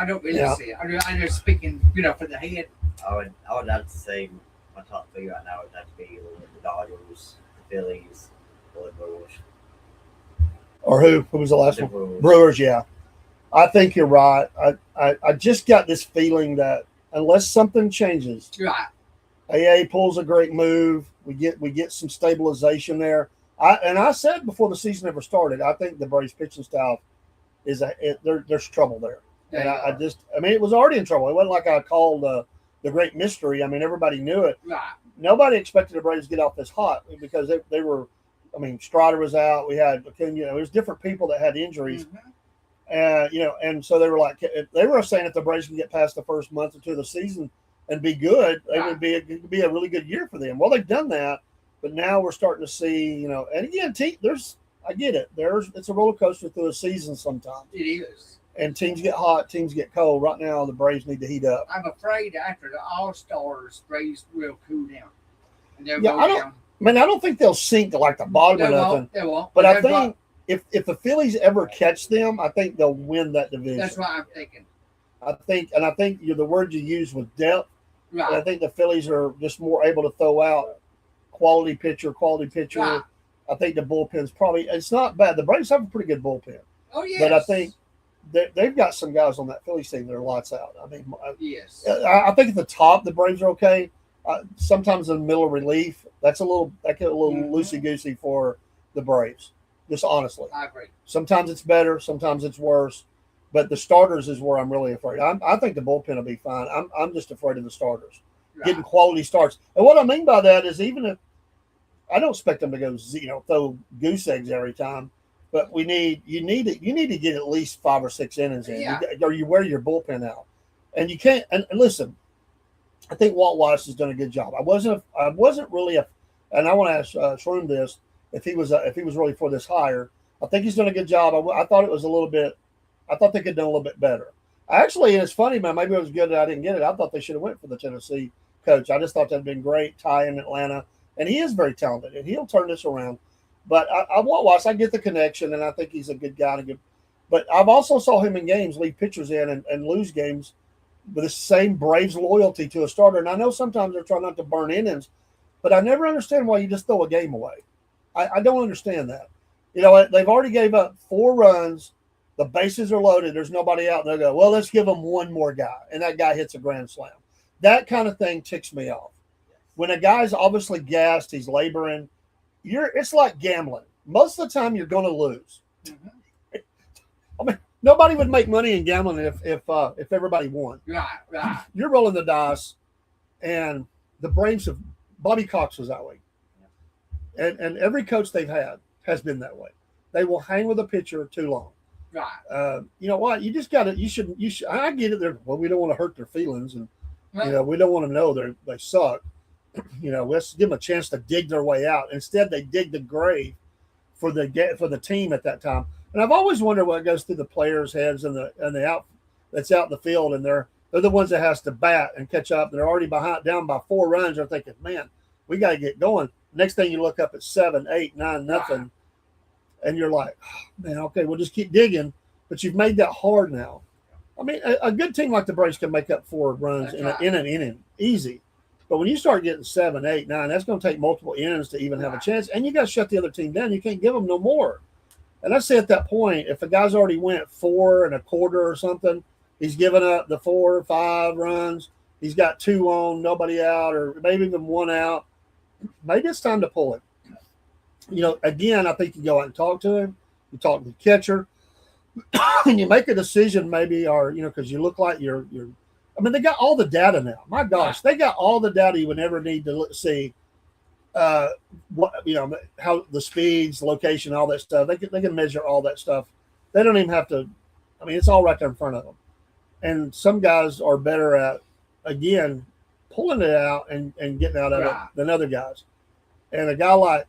don't really see it. I know speaking, for the head. I would have to say my top three right now would have to be the Dodgers, the Phillies, or the Brewers. Or who? Who was the last The one? Brewers. Brewers, yeah. I think you're right. I just got this feeling that unless something changes, Right. AA pulls a great move, we get some stabilization there. I said before the season ever started, I think the Braves pitching staff there's trouble there. And it was already in trouble. It wasn't like I called the great mystery. I mean, everybody knew it. Right. Nobody expected the Braves to get off this hot because they were. I mean, Strider was out. We had there's different people that had injuries, and so they were like, they were saying if the Braves can get past the first month or two of the season and be good, it would be a really good year for them. Well, they've done that, but now we're starting to see, and again, I get it. It's a roller coaster through a season sometimes. It is. And teams get hot, teams get cold. Right now, the Braves need to heat up. I'm afraid after the All-Stars, Braves will cool down. And they'll Yeah, go I don't- down. I don't think they'll sink to like the bottom They or nothing. won't. They won't. But I they'll think if the Phillies ever catch them, I think they'll win that division. that's what I'm thinking. I think the word you use was depth. And I Right. think the Phillies are just more able to throw out quality pitcher. Right. I think the bullpen's probably it's not bad. The Braves have a pretty good bullpen, Oh, yes. but I think they've got some guys on that Phillies team that are lights out. I mean, Yes. I think at the top the Braves are okay. Sometimes in the middle of relief, that get a little loosey goosey for the Braves. Just honestly, I agree. sometimes it's better, sometimes it's worse. But the starters is where I'm really afraid. I think the bullpen will be fine. I'm just afraid of the starters Right. getting quality starts. And what I mean by that is even if I don't expect them to go throw goose eggs every time, but you need to get at least 5 or 6 innings in, Yeah. or you wear your bullpen out, and you can't. And listen, I think Walt Weiss has done a good job. I wasn't really and I want to ask Rhyn this if he was really for this hire. I think he's done a good job. I thought it was a little bit. I thought they could have done a little bit better. Actually, and it's funny, man. Maybe it was good that I didn't get it. I thought they should have went for the Tennessee coach. I just thought that'd been great. Ty in Atlanta, and he is very talented, and he'll turn this around. But I Walt Weiss, I get the connection, and I think he's a good guy. But I've also saw him in games leave pitchers in and lose games with the same Braves loyalty to a starter. And I know sometimes they're trying not to burn innings, but I never understand why you just throw a game away. I don't understand that. They've already gave up 4 runs. The bases are loaded. There's nobody out. And they go, well, let's give them one more guy. And that guy hits a grand slam. That kind of thing ticks me off. When a guy's obviously gassed, he's laboring, it's like gambling. Most of the time you're going to lose. Mhm. I mean, nobody would make money in gambling if everybody won. Right. You're rolling the dice, and the Braves of Bobby Cox was that way. And every coach they've had has been that way. They will hang with a pitcher too long. Right. You know what? You just got to. You should. I get it. Well, we don't want to hurt their feelings, and we don't want to know they suck. Let's give them a chance to dig their way out. Instead, they dig the grave for the team at that time. And I've always wondered what goes through the players' heads and the out that's out in the field, and they're the ones that has to bat and catch up. And they're already down by 4 runs. They're thinking, man, we got to get going. Next thing you look up at 7, 8, 9, nothing, and you're like, oh, man, okay, we'll just keep digging. But you've made that hard now. I mean, a good team like the Braves can make up 4 runs in an inning, easy. But when you start getting 7, 8, 9, that's going to take multiple innings to even have a chance. And you got to shut the other team down. You can't give them no more. And I say at that point, if a guy's already went 4 1/4 or something, he's given up the 4 or 5 runs. He's got 2 on, nobody out, or maybe even 1 out. Maybe it's time to pull it. Again, I think you go out and talk to him. You talk to the catcher, and you make a decision maybe, or because you look like you're. I mean, they got all the data now. My gosh, they got all the data you would ever need to see. How the speeds, location, all that stuff. They can measure all that stuff. They don't even have to. I mean, it's all right there in front of them. And some guys are better at, again, pulling it out and getting out of it than other guys. And a guy like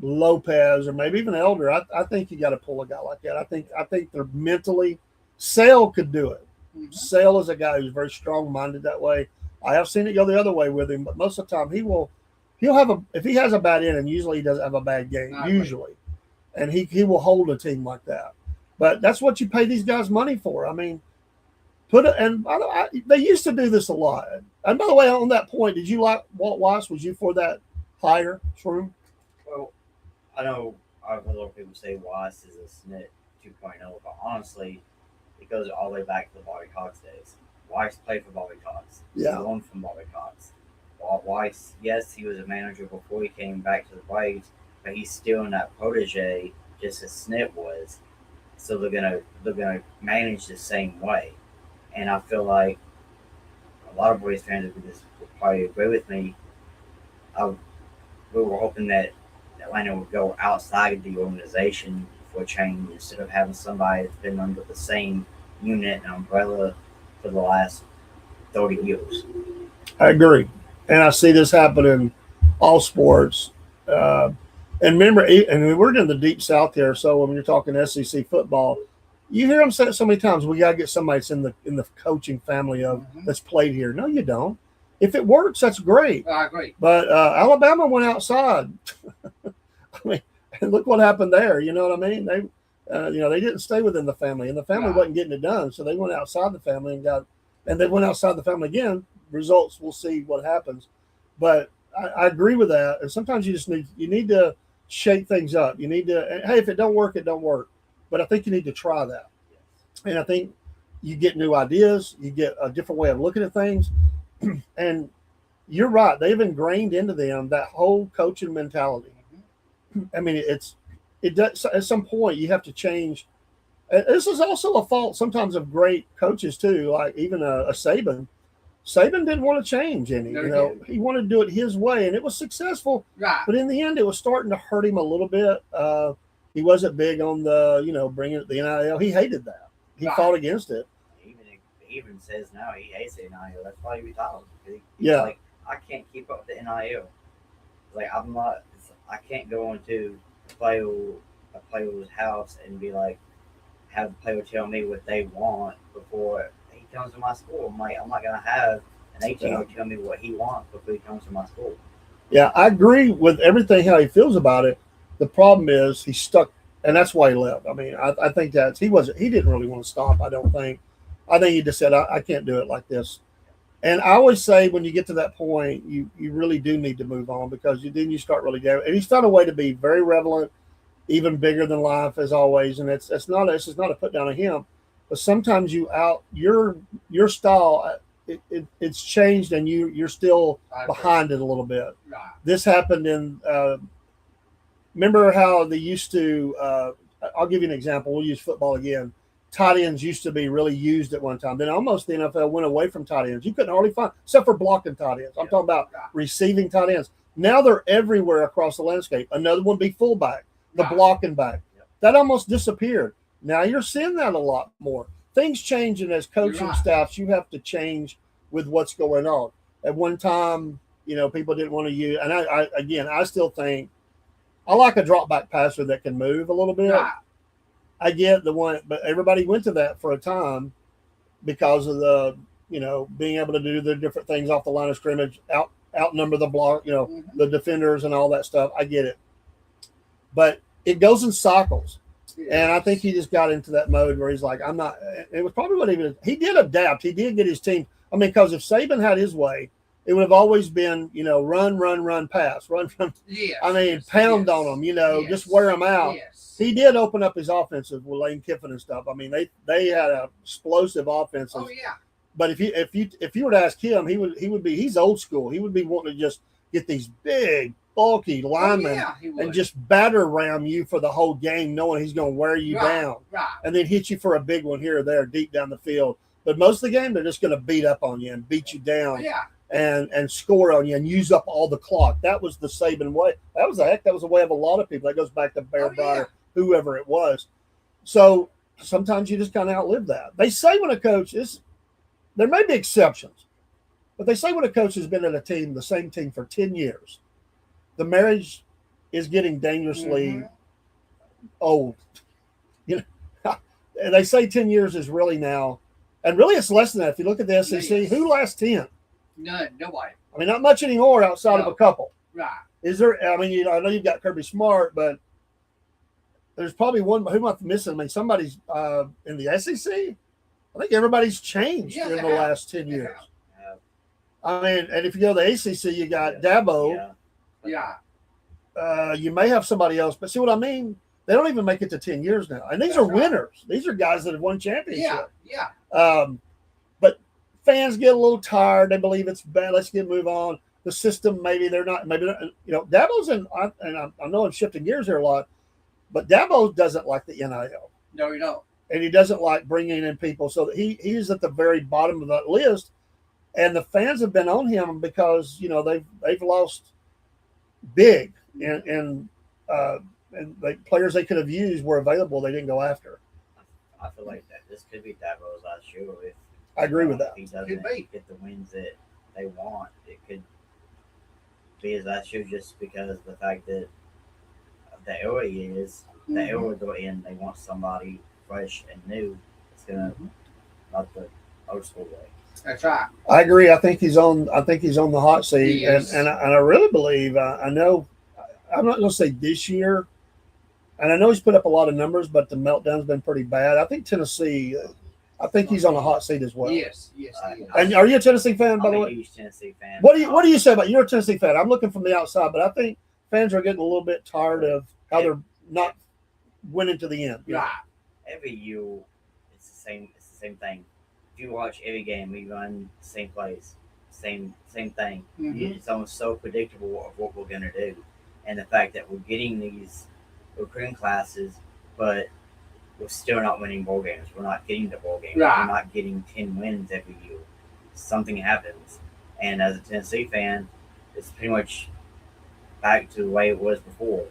Lopez or maybe even Elder, I think you got to pull a guy like that. I think they're mentally. Sale could do it. Mm-hmm. Sale is a guy who's very strong-minded that way. I have seen it go the other way with him, but most of the time he'll have if he has a bad inning, usually he doesn't have a bad game, usually. And he will hold a team like that. But that's what you pay these guys money for. I mean, they used to do this a lot. And by the way, on that point, did you like Walt Weiss? Was you for that hire, Shroom? Well, I know I've heard a lot of people say Weiss is a SNP 2.0, but honestly, it goes all the way back to the Bobby Cox days. Weiss played for Bobby Cox. Yeah. He won from Bobby Cox. Weiss, yes, he was a manager before he came back to the Braves, but he's still in that protege, just as SNP was. So they're gonna manage the same way. And I feel like a lot of Braves fans would probably agree with me. We were hoping that Atlanta would go outside the organization for a change instead of having somebody that's been under the same unit and umbrella for the last 30 years. I agree. And I see this happen in all sports. And remember, and we're in the deep South here, so when you're talking SEC football, you hear them say it so many times, we got to get somebody that's in the coaching family of that's played here. No, you don't. If it works, that's great. I agree. But Alabama went outside. I mean, look what happened there. You know what I mean? They didn't stay within the family, and the family wasn't getting it done. So they went outside the family and they went outside the family again. Results, we'll see what happens. But I agree with that. And sometimes you just need to shake things up. You need to, hey, if it don't work, it don't work. But I think you need to try that. And I think you get new ideas. You get a different way of looking at things. And you're right. They've ingrained into them that whole coaching mentality. I mean, it does, at some point you have to change. And this is also a fault sometimes of great coaches too, like even a Saban. Saban didn't want to change any. He wanted to do it his way, and it was successful. Right. But in the end, it was starting to hurt him a little bit. He wasn't big on bringing the NIL. He hated that. He fought against it. He even says now he hates the NIL. That's why he retired. He's like, I can't keep up with the NIL. Like, I can't go into a player's house and be like, have the player tell me what they want before he comes to my school. I'm not going to have an 18-year-old tell me what he wants before he comes to my school. Yeah, I agree with everything how he feels about it. The problem is he's stuck, and that's why he left. I mean, I think he didn't really want to stop, I don't think. I think he just said, I can't do it like this. And I always say when you get to that point, you really do need to move on because then you start really down. And he's found a way to be very relevant, even bigger than life as always. And it's not a put down on him, but sometimes your style it's changed and you're still behind it a little bit. Right. This happened in. Remember how they used to. I'll give you an example. We'll use football again. Tight ends used to be really used at one time. Then almost the NFL went away from tight ends. You couldn't hardly find, except for blocking tight ends. I'm talking about receiving tight ends. Now they're everywhere across the landscape. Another one be fullback, the blocking back. That almost disappeared. Now you're seeing that a lot more. Things change, and as coaching right. staffs, you have to change with what's going on. At one time, people didn't want to use, and I still think I like a drop back passer that can move a little bit. Right. I get the one, but everybody went to that for a time because of the being able to do the different things off the line of scrimmage, outnumber the block, the defenders and all that stuff. I get it, but it goes in cycles. And I think he just got into that mode where he's like, I'm not. It was probably what he did adapt. He did get his team. I mean, because if Saban had his way, it would have always been, run, pass, run. Yes. I mean, pound on them, just wear them out. Yes. He did open up his offensive with Lane Kiffin and stuff. I mean, they had a explosive offensive. Oh yeah. But if you were to ask him, he's old school. He would be wanting to just get these big, bulky linemen and just batter ram you for the whole game, knowing he's going to wear you down, and then hit you for a big one here or there, deep down the field. But most of the game, they're just going to beat up on you and beat you down, and score on you and use up all the clock. That was the Saban way. That was the way of a lot of people. That goes back to Bear Bryant, whoever it was. So sometimes you just kind of outlive that. They say when a coach is, there may be exceptions, but they say when a coach has been at the same team for 10 years, the marriage is getting dangerously old. They say 10 years is really now, and really it's less than that. If you look at the SEC, who lasts 10? None, nobody. I mean, not much anymore outside of a couple. Right. Is there? I mean, I know you've got Kirby Smart, but there's probably one. Who am I missing? I mean, somebody's in the SEC. I think everybody's changed in the last 10 years. I mean, and if you go to the ACC, you got Dabo. You may have somebody else, but see what I mean? They don't even make it to 10 years now. And these are winners. These are guys that have won championships. But fans get a little tired. They believe it's bad. Let's move on. The system, maybe they're not. Dabo's in, and I know I'm shifting gears here a lot, but Dabo doesn't like the NIL. No, you don't. And he doesn't like bringing in people. So he's at the very bottom of that list. And the fans have been on him because, they've lost big. And the players they could have used were available. They didn't go after. I feel like that this could be Dabo's last year. I agree with that. If he doesn't get the wins that they want, it could be his last year just because of the fact that the era he is, the era they're in, they want somebody fresh and new. It's gonna not the old school way. That's right. I agree. I think he's on the hot seat, and I really believe. I know. I'm not going to say this year, and I know he's put up a lot of numbers, but the meltdown's been pretty bad. I think Tennessee. I think he's on the hot seat as well. Yes. And are you a Tennessee fan, by the way? I'm a huge Tennessee fan. What do you say about you're a Tennessee fan? I'm looking from the outside, but I think fans are getting a little bit tired of how they're not winning to the end. Right. Every year, it's the same. It's the same thing. If you watch every game, we run the same plays, same thing. It's almost so predictable of what we're gonna do, and the fact that we're getting these recruiting classes, but we're still not winning bowl games. We're not getting the bowl games. Right. We're not getting 10 wins every year. Something happens, and as a Tennessee fan, it's pretty much back to the way it was before.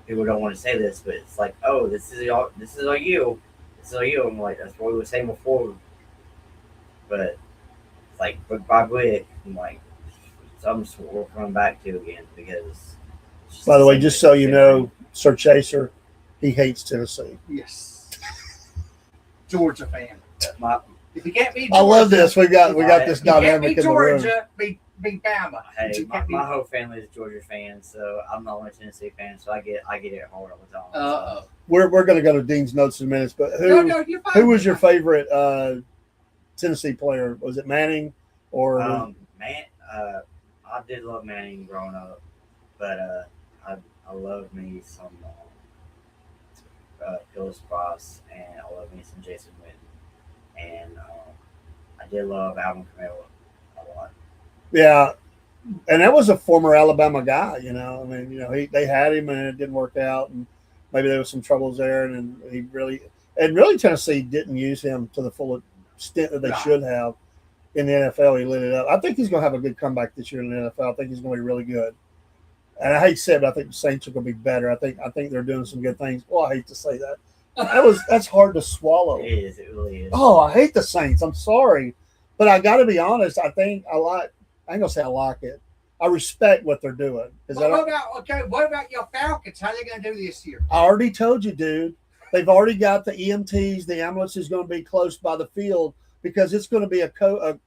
People don't want to say this, but it's like, oh, this is our year. This is our year. I'm like, that's what we were saying before. But it's like brick by brick, I'm like, something's what we're coming back to again because. By the way, just so you know, Sir Chaser, he hates Tennessee. Yes. Georgia fan. If you can't beat Georgia, I love this. We got this dynamic in the room. Georgia, beat Bama. Hey, my whole family is Georgia fans, so I'm not only a Tennessee fan, so I get it hard all the time. So. We're going to go to Dean's notes in minutes, but who was your favorite Tennessee player? Was it Manning or? I did love Manning growing up, but I love me some Phyllis Cross, and I love me some Jason Witten, and I did love Alvin Kamara a lot. Yeah, and that was a former Alabama guy. I mean, they had him and it didn't work out, and maybe there was some troubles there, and he really Tennessee didn't use him to the full extent that they should have in the NFL. He lit it up. I think he's going to have a good comeback this year in the NFL. I think he's going to be really good. And I hate to say it, but I think the Saints are going to be better. I think they're doing some good things. Well, I hate to say that. That's hard to swallow. It is. It really is. Oh, I hate the Saints. I'm sorry, but I got to be honest. I think I like. I ain't gonna say I like it. I respect what they're doing. What about your Falcons? How are they going to do this year? I already told you, dude. They've already got the EMTs. The ambulance is going to be close by the field because it's going to be a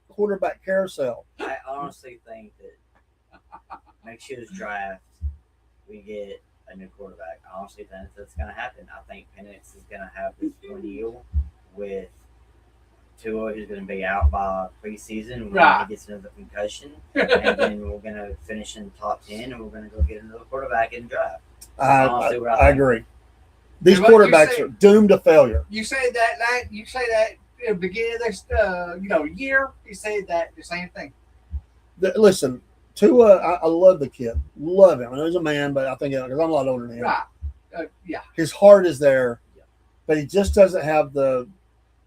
quarterback carousel. I honestly think that next year's draft, we get a new quarterback. I honestly think that's going to happen. I think Penix is going to have this one deal with Tua, who's going to be out by preseason when he gets another concussion. And then we're going to finish in the top 10, and we're going to go get another quarterback in the draft. I agree. These quarterbacks are doomed to failure. You say that at the beginning of this year. You say that the same thing. Listen, Tua, I love the kid. Love him. I know he's a man, but I think because I'm a lot older than him. Right. Yeah. His heart is there, but he just doesn't have the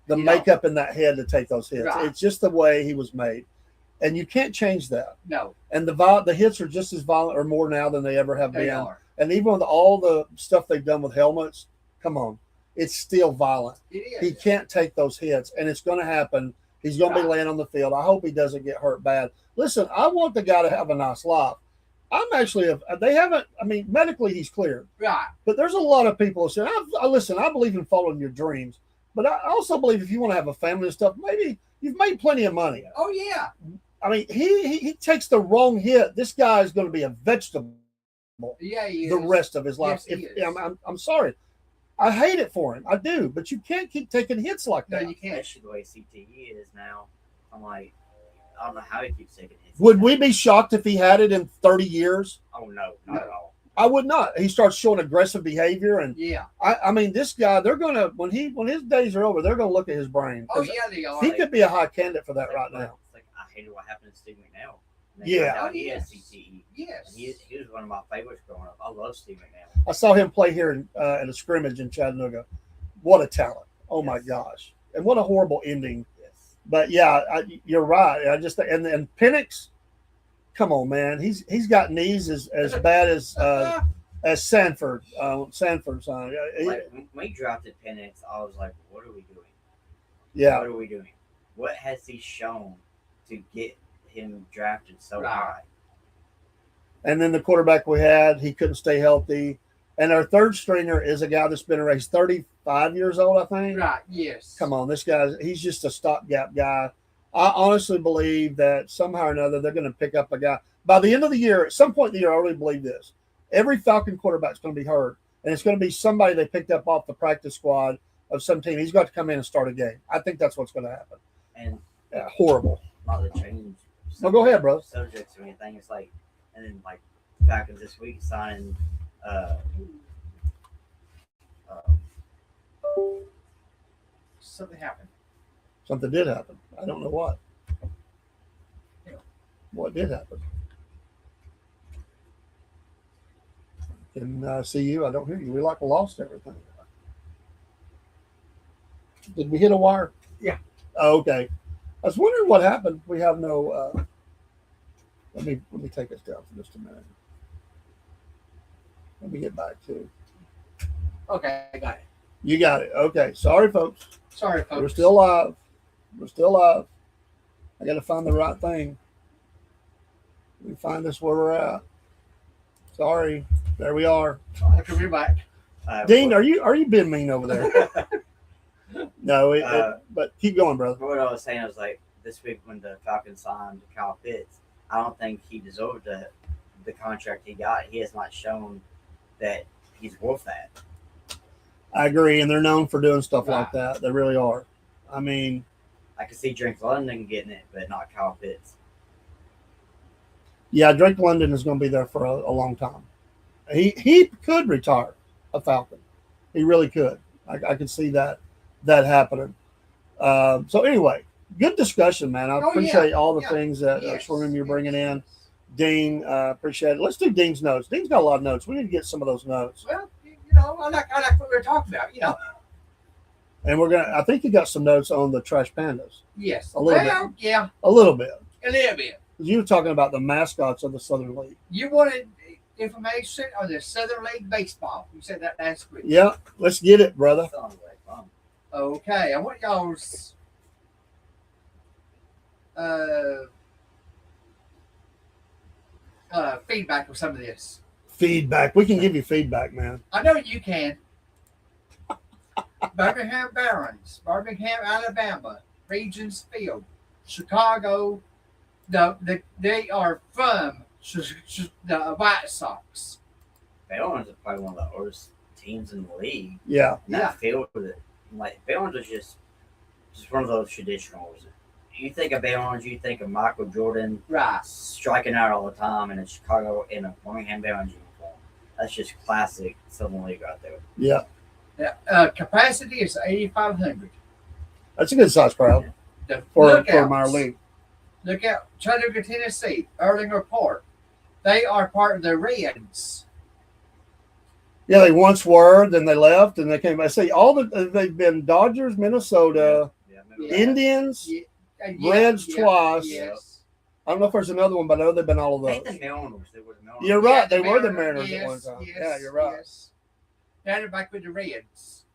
makeup in that head to take those hits. Right. It's just the way he was made. And you can't change that. No. And the hits are just as violent or more now than they ever have been. Are. And even with all the stuff they've done with helmets, come on, it's still violent. It is. He can't take those hits, and it's going to happen. He's going to be laying on the field. I hope he doesn't get hurt bad. Listen, I want the guy to have a nice life. Medically he's cleared. Right. But there's a lot of people saying, I believe in following your dreams. But I also believe if you want to have a family and stuff, maybe you've made plenty of money. Oh, yeah. I mean, he takes the wrong hit. This guy is going to be a vegetable. Yeah, he is. The rest of his life. Yes, I'm sorry. I hate it for him. I do. But you can't keep taking hits like that. No, you can't. Especially the way CTE is now. I'm like, I don't know how he keeps taking hits. Would we be shocked if he had it in 30 years? Oh, no, not at all. I would not. He starts showing aggressive behavior, and yeah. I mean, this guy. They're gonna when his days are over, they're gonna look at his brain. Oh yeah, they are. He could be a high candidate for that right now. It's like I hated what happened to Steve McNair. Yeah. He has CTE. Yes. And he was one of my favorites growing up. I love Steve McNair. I saw him play here in a scrimmage in Chattanooga. What a talent! Oh my gosh! And what a horrible ending. Yes. But yeah, you're right. I just and Penix. Come on, man. He's got knees as bad as Sanford. Sanford's on. Like when we drafted Penix, I was like, "What are we doing? Yeah, what are we doing? What has he shown to get him drafted so high?" And then the quarterback we had, he couldn't stay healthy. And our third stringer is a guy that's been around. He's 35 years old, I think. Right. Yes. Come on, this he's just a stopgap guy. I honestly believe that somehow or another they're going to pick up a guy. By the end of the year, at some point in the year, I really believe this. Every Falcon quarterback is going to be hurt, and it's going to be somebody they picked up off the practice squad of some team. He's got to come in and start a game. I think that's what's going to happen. And horrible. Not the change. No, go ahead, bro. Subjects or anything. It's like, and then like Falcons this week signing. Something happened. Something did happen. I don't know what. Yeah. What did happen? Can see you. I don't hear you. We lost everything. Did we hit a wire? Yeah. Oh, okay. I was wondering what happened. We have no. Let me take us down for just a minute. Let me get back to. Okay, I got it. You got it. Okay. Sorry, folks. Sorry, folks. We're still live. We're still live. I got to find the right thing. We find us where we're at. Sorry. There we are. I could be back. Dean, are you being mean over there? No, but keep going, brother. What I was saying was like this week when the Falcons signed Kyle Pitts, I don't think he deserved the contract he got. He has not shown that he's worth that. I agree, and they're known for doing stuff like that. They really are. I mean, I could see Drake London getting it, but not Kyle Pitts. Yeah, Drake London is going to be there for a long time. He could retire a Falcon. He really could. I could see that happening. So anyway, good discussion, man. I appreciate all the things that Rhyn, you're bringing in. Dean, appreciate it. Let's do Dean's notes. Dean's got a lot of notes. We need to get some of those notes. Well, I like what we were talking about, And I think you got some notes on the Trash Pandas. Yes. A little bit. Yeah. A little bit. A little bit. You were talking about the mascots of the Southern League. You wanted, information on the Southern League Baseball. You said that last week. Yeah, let's get it, brother. Sounds like fun. Okay, I want y'all's feedback on some of this. Feedback. We can give you feedback, man. I know you can. Birmingham Barons, Birmingham, Alabama, Regions Field, Chicago. They are from the White Sox. Barons are probably one of the oldest teams in the league. Yeah. And that field, like Barons is just one of those traditionals. You think of Barons, you think of Michael Jordan Right. striking out all the time in a Chicago in a Birmingham Barons uniform. That's just classic Southern League right there. Yeah. Capacity is 8,500. That's a good size crowd The for Lookouts. our league. Look out, Chattanooga, Tennessee, Erlinger Park. They are part of the Reds. Yeah, they once were, then they left, and they came back. See, they've been Dodgers, Minnesota, Yeah, Yeah. Indians. Yeah, Reds twice. Yes. I don't know if there's another one, but I know they've been all of I think those. the Mariners. They were the Mariners. You're right. Yeah, They were the Mariners, Mariners at one yes, time. yes, Yeah, you're right. Yes. Now they're back with the Reds.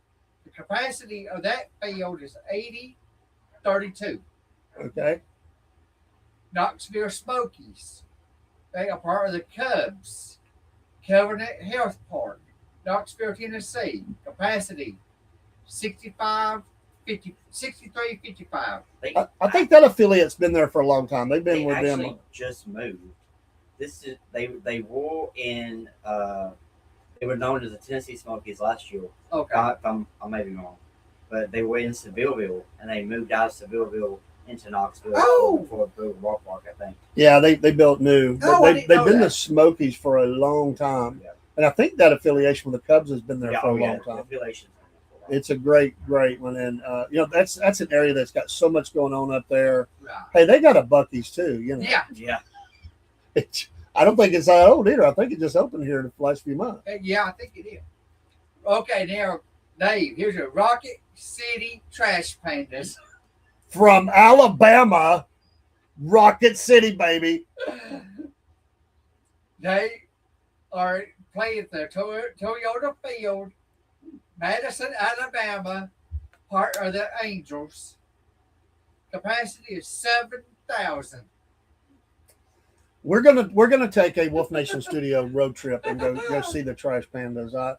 The capacity of that field is 80-32. Okay. Knoxville Smokies. They are part of the Cubs. Covenant Health Park, Knoxville, Tennessee. Capacity 63-55. I think that affiliate's been there for a long time. They've been They with actually them. just moved. This is they were in they were known as the Tennessee Smokies last year. Okay. I may be wrong, but they were in Sevilleville and they moved out of Sevilleville into Knoxville Oh! for a ballpark, I think. Yeah, they built new. Oh, But I they've didn't know been that. the Smokies for a long time. Yeah. And I think that affiliation with the Cubs has been there Yeah, for a yeah, long the time. affiliation's been there for a while. It's a great one. And, that's an area that's got so much going on up there. Right. Hey, they got a Buc-ee's too, Yeah. Yeah. I don't think it's that old either. I think it just opened here the last few months. Yeah, I think it is. Okay, now, Dave, here's a Rocket City Trash Pandas. From Alabama, Rocket City, baby. They are playing at the Toyota Field, Madison, Alabama, part of the Angels. Capacity is 7,000. We're gonna take a Wolf Nation Studio road trip and go see the Trash Pandas.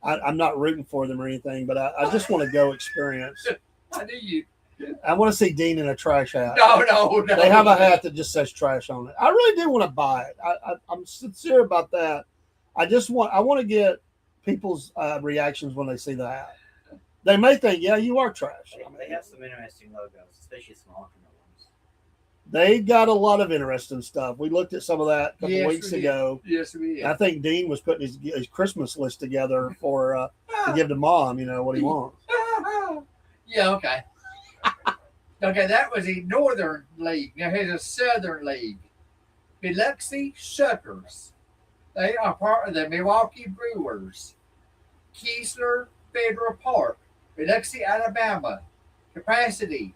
I'm not rooting for them or anything, but I just want to go experience. I knew you. I want to see Dean in a trash hat. No. They have a hat that just says trash on it. I really do want to buy it. I'm sincere about that. I want to get people's reactions when they see the hat. They may think, yeah, you are trash. I mean, They have some interesting logos, especially some alternate ones. they got a lot of interesting stuff. We looked at some of that a couple weeks ago. Yes, we did. I think Dean was putting his Christmas list together for to give to Mom. You know what he wants. Yeah, okay. Okay, that was a Northern League. Now here's a Southern League. Biloxi Shuckers. They are part of the Milwaukee Brewers. Keesler Federal Park, Biloxi, Alabama. Capacity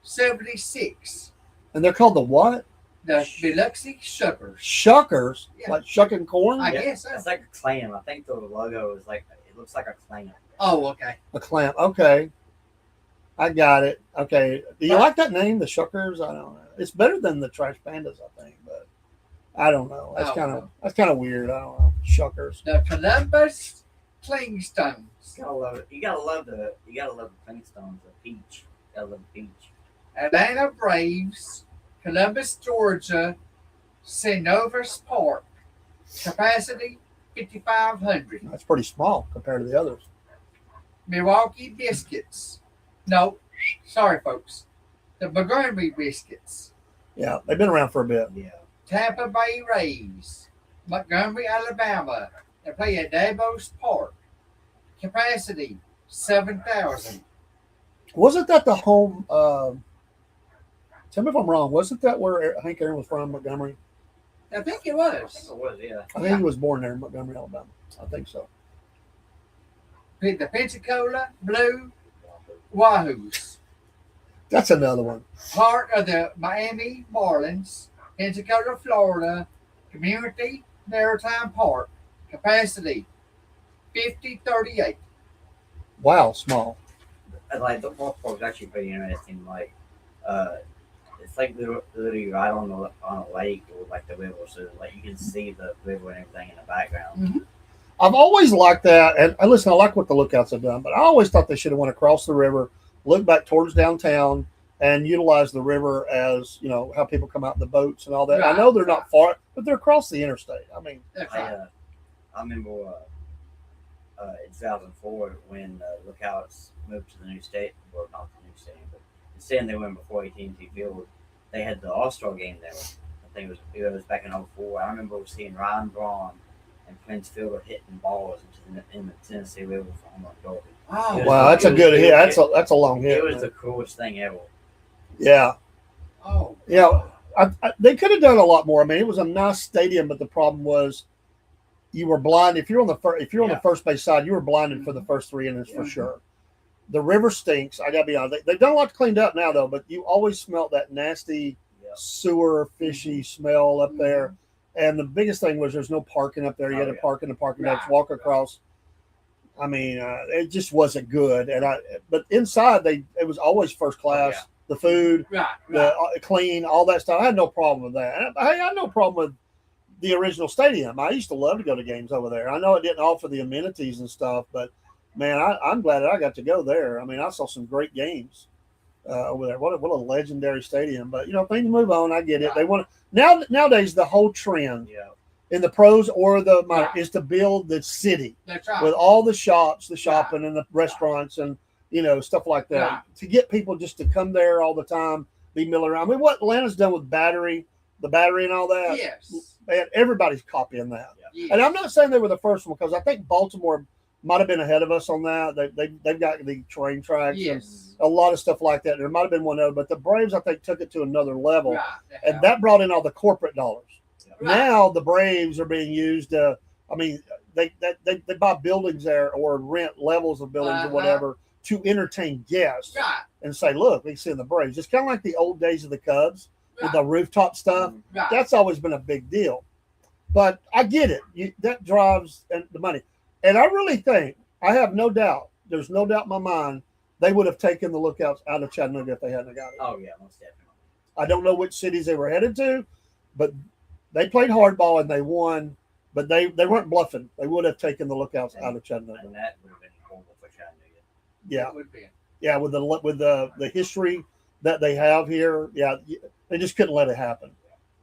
76. And they're called the what? The Biloxi Shuckers. Shuckers, Yeah. like shucking corn. I Yeah, guess so. it's like a clam. I think the logo is it looks like a clam. Oh, okay. A clamp. Okay, I got it. Okay, do you like that name, the Shuckers? I don't know. It's better than the Trash Pandas, I think, but I don't know. That's I don't kind of weird. I don't know. Shuckers. The Columbus Clingstones. You gotta love it. You gotta love the Clingstones, the peach. You gotta love the peach. Atlanta Braves, Columbus, Georgia, Cenovus Park. Capacity 5,500. That's pretty small compared to the others. Milwaukee Biscuits. No, sorry, folks. The Montgomery Biscuits. Yeah, they've been around for a bit. Yeah. Tampa Bay Rays, Montgomery, Alabama. They play at Davos Park. Capacity 7,000. Wasn't that the home? Tell me if I'm wrong. Wasn't that where Hank Aaron was from, Montgomery? I think it I think was. it was, yeah. I think he was born there in Montgomery, Alabama. I think so. The Pensacola Blue Wahoos. That's another one. Part of the Miami Marlins, Pensacola, Florida. Community Maritime Park. Capacity 5038. Wow, small. And, like, the golf course is actually pretty interesting. Like, it's like literally right on a lake or like the river, so like you can see the river and everything in the background. Mm-hmm. I've always liked that, and listen, I like what the Lookouts have done, but I always thought they should have went across the river, looked back towards downtown, and utilized the river as how people come out in the boats and all that. I know they're not far, but they're across the interstate. I mean, I remember in 2004 when Lookouts moved to the new state, or not the new stadium, but the stadium they went before AT&T Field. They had the All-Star game there. I think it was back in 04. I remember seeing Ryan Braun and Prince Fielder hitting balls in the Tennessee River for home run derby. Oh, wow, that's a good hit. That's a long hit. It was the coolest thing ever. Yeah. Oh. Yeah. They could have done a lot more. I mean, it was a nice stadium, but the problem was you were blind. If you're on the first base side, you were blinded for the first 3 innings for sure. The river stinks. I gotta be honest. They've done a lot to clean up now, though. But you always smelt that nasty sewer, fishy smell up there. And the biggest thing was there's no parking up there. You had to park in the parking lot, walk across. I mean, it just wasn't good. But inside it was always first class. The food, the clean, all that stuff. I had no problem with that. I had no problem with the original stadium. I used to love to go to games over there. I know it didn't offer the amenities and stuff, but man, I'm glad that I got to go there. I mean, I saw some great games over there. What a legendary stadium. But things move on. I get it. They want nowadays the whole trend in the pros or the minor is to build the city with all the shops, the shopping, and the restaurants and stuff like that to get people just to come there all the time, be milling around. I mean, what Atlanta's done with the battery and all that. Yes. Man, everybody's copying that. Yes. And I'm not saying they were the first one because I think Baltimore might have been ahead of us on that. They've got the train tracks. Yes. A lot of stuff like that. There might have been one other, but the Braves, I think, took it to another level. And that brought in all the corporate dollars. Now the Braves are being used. They buy buildings there or rent levels of buildings or whatever to entertain guests and say, look, we can see in the Braves. It's kind of like the old days of the Cubs with the rooftop stuff. That's always been a big deal. But I get it. That drives the money. And I really think, I have no doubt, there's no doubt in my mind, they would have taken the Lookouts out of Chattanooga if they hadn't got it. Oh, yeah, most definitely. I don't know which cities they were headed to, but they played hardball and they won, but they weren't bluffing. They would have taken the Lookouts out of Chattanooga. And that would have been horrible for Chattanooga. Yeah. It would be. Yeah, with the history that they have here, they just couldn't let it happen.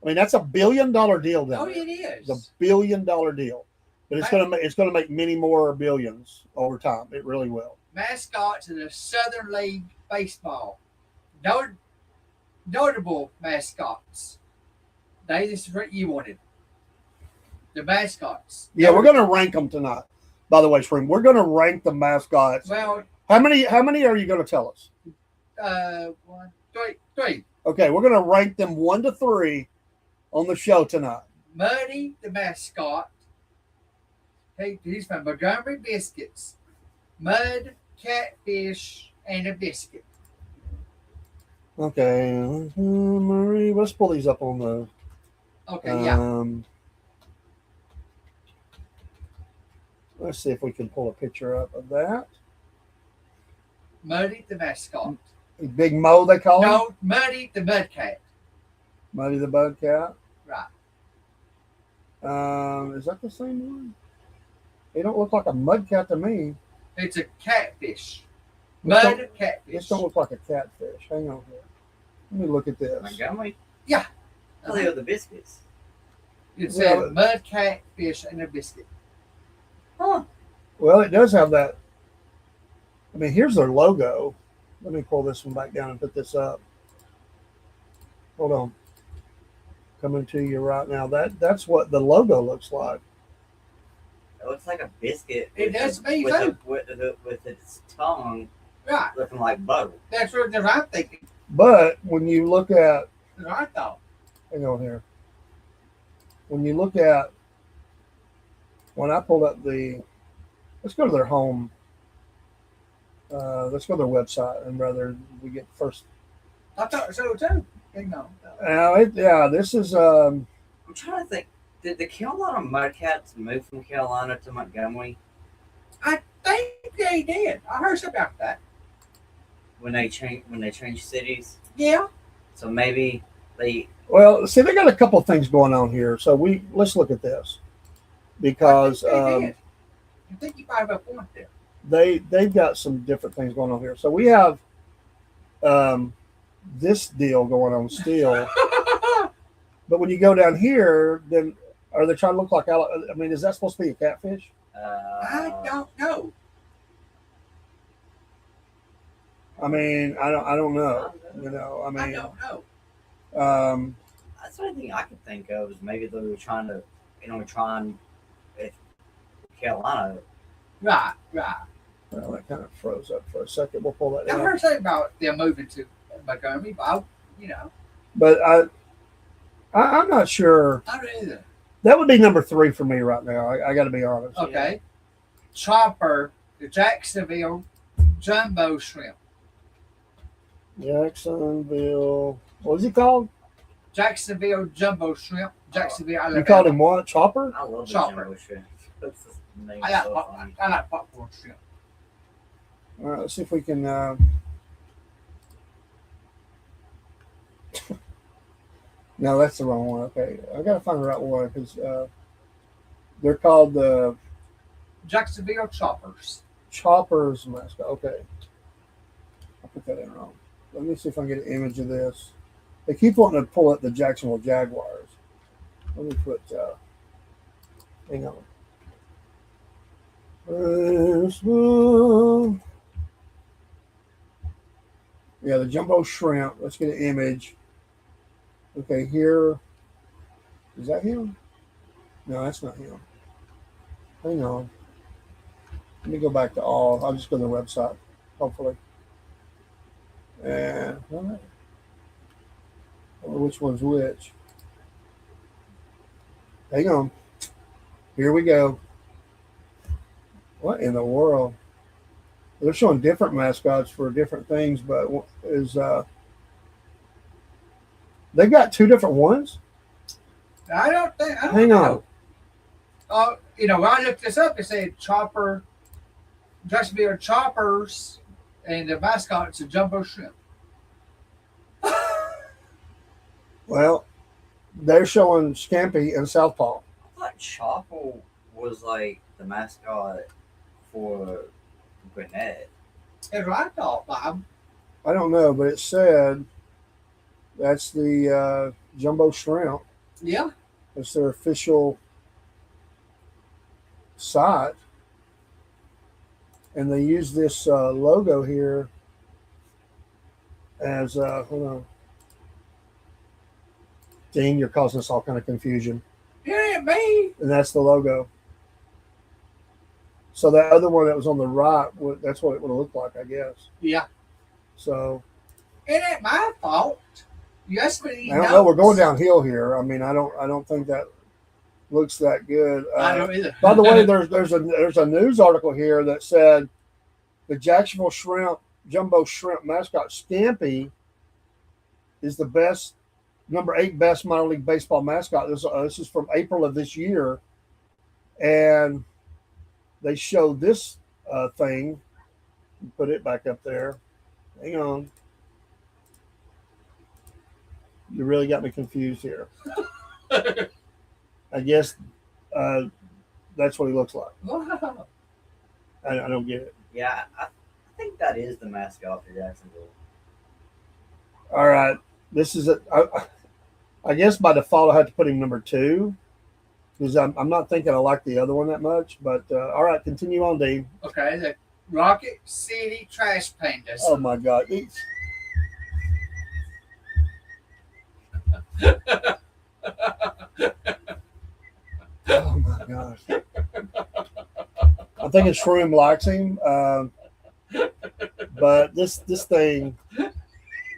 I mean, that's $1 billion deal down there. It is. It's $1 billion deal. But it's gonna make many more billions over time. It really will. Mascots of the Southern League Baseball. Notable mascots. This is what you wanted. The mascots. Yeah, we're gonna rank them tonight. By the way, Rhyn, we're gonna rank the mascots. Well, how many are you gonna tell us? 1, 3. Okay, we're gonna rank them 1 to 3 on the show tonight. Muddy the mascot. He's from Montgomery Biscuits. Mud, catfish, and a biscuit. Okay, Marie, let's pull these up on the. Okay, Let's see if we can pull a picture up of that. Muddy the mascot. Big Mo, they call him? No, Muddy the mudcat. Muddy the Budcat. Right. Is that the same one? They don't look like a mudcat to me. It's a catfish. Mud catfish. This don't look like a catfish. Hang on here. Let me look at this. Montgomery? Yeah. Oh, they are the biscuits. It says mud catfish and a biscuit. Huh. Well, it does have that. I mean, here's their logo. Let me pull this one back down and put this up. Hold on. Coming to you right now. That's what the logo looks like. It looks like a biscuit. It does me with too. With its tongue Right. looking like butter. That's what I'm thinking. But when you look at, That's what I thought. hang on here. When you look at, when I pulled up let's go to their home. Let's go to their website and rather we get first. I thought so too. Hang on. This is. I'm trying to think. Did the Carolina Mudcats move from Carolina to Montgomery I think they did. I heard something about that. when they changed cities? Yeah. So maybe they. Well, see, they got a couple of things going on here. So let's look at this because I think they did. I think you might have a point there. they've got some different things going on here. So we have this deal going on still, but when you go down here, then are they trying to look like? I mean, is that supposed to be a catfish? I don't know. I mean, I don't know. You know, I I mean, don't know. That's the only thing I could think of is maybe they were trying to, try and with Carolina. Right. Well, that kind of froze up for a second. We'll pull that I down. heard something about them moving to Montgomery, but But I'm not sure. I don't either. That would be number 3 for me right now. I got to be honest. Okay. Chopper, the Jacksonville Jumbo Shrimp. Jacksonville. What was he called? Jacksonville Jumbo Shrimp. Jacksonville, Alabama. You called him what? Chopper? I love the Chopper. jumbo shrimp. That's the name. I So funny. like popcorn shrimp. All right, let's see if we can. No, that's the wrong one. Okay, I got to find the right one because they're called the Jacksonville Choppers. Choppers mascot. Okay, I put that in wrong. Let me see if I can get an image of this. They keep wanting to pull up the Jacksonville Jaguars. Let me put. Hang on. Yeah, the jumbo shrimp. Let's get an image. Okay, here. Is that him? No, that's not him. Hang on. Let me go back to all. I'll just go to the website, hopefully. And I don't know which one's which. Hang on. Here we go. What in the world? They're showing different mascots for different things, but they've got 2 different ones? I don't Hang on. know. When I looked this up, it said Chopper, Jacksonville Choppers, and the mascot's a Jumbo Shrimp. Well, they're showing Scampi and Southpaw. I thought Chopper was like the mascot for Gwinnett. That's what I thought, Bob. I don't know, but it said that's the Jumbo Shrimp. Yeah. That's their official site. And they use this logo here as, hold on. Dean, you're causing us all kind of confusion. It ain't me. And that's the logo. So that other one that was on the right, that's what it would have looked like, I guess. Yeah. So It ain't my fault. You asked me. I don't know. We're going downhill here. I mean, I don't think that looks that good. I don't either. By the way, there's a news article here that said the Jacksonville Jumbo Shrimp mascot Scampi is the best, number 8 best minor league baseball mascot. This is from April of this year, and they showed this thing. Put it back up there. Hang on. You really got me confused here. I guess that's what he looks like. Wow. I don't get it. Yeah, I think that is the mascot for Jacksonville. All right. This is it. I guess by default I have to put him number 2 because I'm not thinking I like the other one that much. But all right, continue on, Dean. Okay, the Rocket City Trash Pandas. Oh my God. Oh my gosh. I think it's Shroom likes him. But this thing,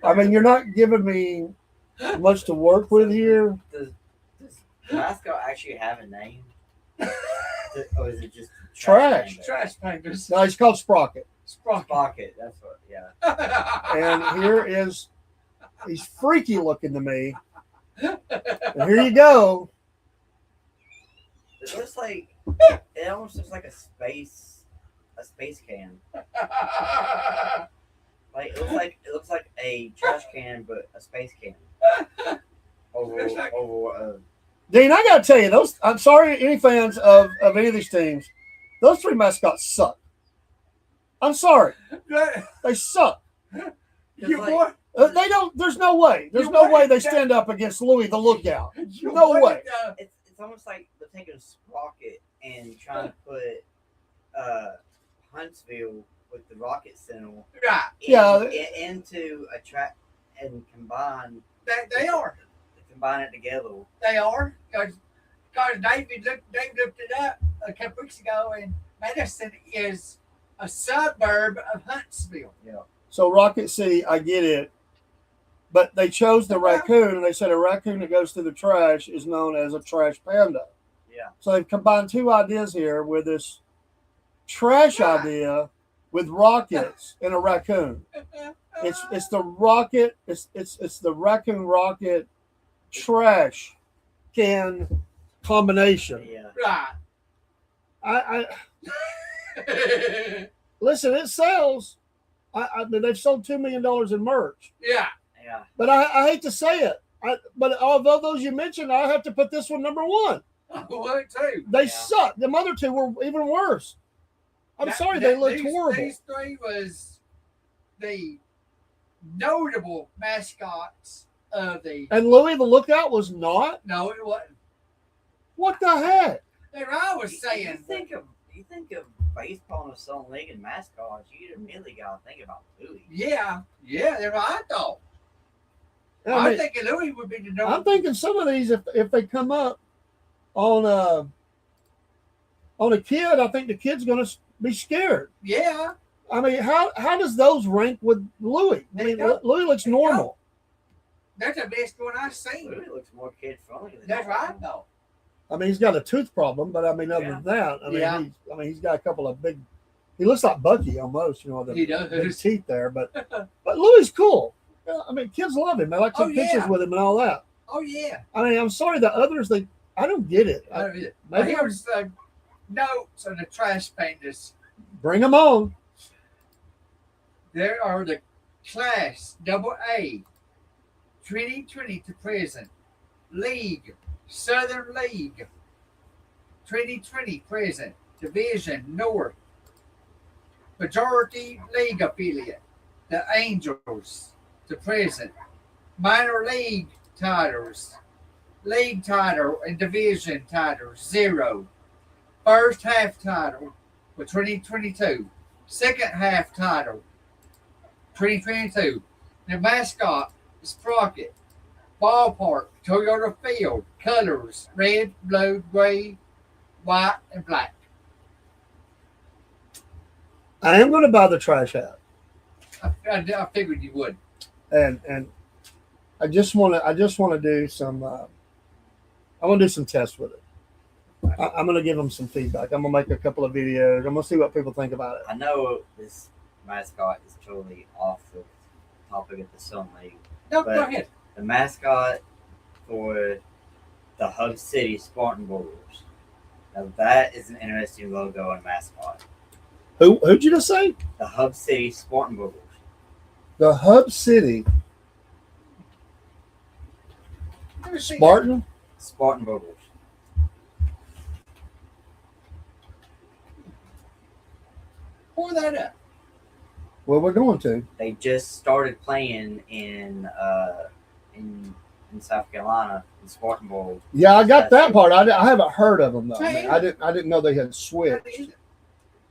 I mean, you're not giving me much to work with here. Does the mascot actually have a name? Or is it just Trash. Panda? Trash Pandas. No, he's called Sprocket. Pocket, that's what, yeah. And here is, he's freaky looking to me. And here you go. It looks like it almost looks like a space can. Like it looks like a trash can, but a space can. It's like- Dean, I gotta tell you, those. I'm sorry, any fans of any of these teams, those three mascots suck. I'm sorry, they suck. You like- boy, They don't. There's no way. There's You no way wanted they that- stand up against Louis the Lookout. you No wanted, way. It's almost like they're taking a sprocket and trying to put Huntsville with the Rocket Center Right. Yeah. into a track and combine They are. it together. They are. Because David looked it up a couple weeks ago, and Madison is a suburb of Huntsville. So Rocket City, I get it, but they chose the raccoon, and they said a raccoon that goes through the trash is known as a trash panda. Yeah. So they've combined two ideas here with this trash idea with rockets and a raccoon. It's the rocket. It's the raccoon rocket trash can combination. Yeah. Right. I listen. It sells. I mean, they've sold $2 million in merch. Yeah. Yeah. But I hate to say it. But although those you mentioned, I have to put this one number one. I would too. They Yeah. suck. The other two were even worse. I'm sorry, they looked horrible. These three was the notable mascots of the. And Louis the Lookout was not. No, it wasn't. What the heck? And I was You saying, think of baseball and some league and mascots, you immediately gotta think about Louis. yeah, that's what I thought. I I'm mean, thinking Louis would be the number. I'm thinking some of these, if they come up on a kid, I think the kid's going to be scared. Yeah, I mean, how does those rank with Louis? I mean, They don't. Louis looks normal. that's the best one I've seen. Louis looks more kid friendly than That's what I thought. I mean, he's got a tooth problem, but I mean, other than that, Yeah. he's got a couple of big. He looks like Bucky almost, the He does. big teeth there. But Louis is cool. Yeah, I mean, kids love him. They like to Oh, take pictures yeah. with him and all that. Oh yeah. I mean, I'm sorry, the others I don't get it. But Maybe here's the notes on the trash pandas. bring them on. There are the class AA 2020 to present league, Southern League 2020 present Division North Majority League affiliate, the Angels to present minor league titles, league title and division titles 0. First half title for 2022. Second half title 2022. The mascot is Sprocket. Ballpark, Toyota Field. Colors, red, blue, gray, white, and black. I am going to buy the trash hat, I figured you would. and I just want to do some. I want to do some tests with it. I'm going to give them some feedback. I'm going to make a couple of videos. I'm going to see what people think about it. I know this mascot is totally off the topic of the Sun League. No, But- go ahead. The mascot for the Hub City Spartan Bowlers. Now that is an interesting logo and mascot. Who'd you just say? The Hub City Spartan Bowlers. The Hub City Let me see Spartan. Spartan Bowlers. Pour that up. Well, we're going to. They just started playing in South Carolina in Spartan Bowl. Yeah, I got that part. I haven't heard of them though. Hey. I didn't know they had switched.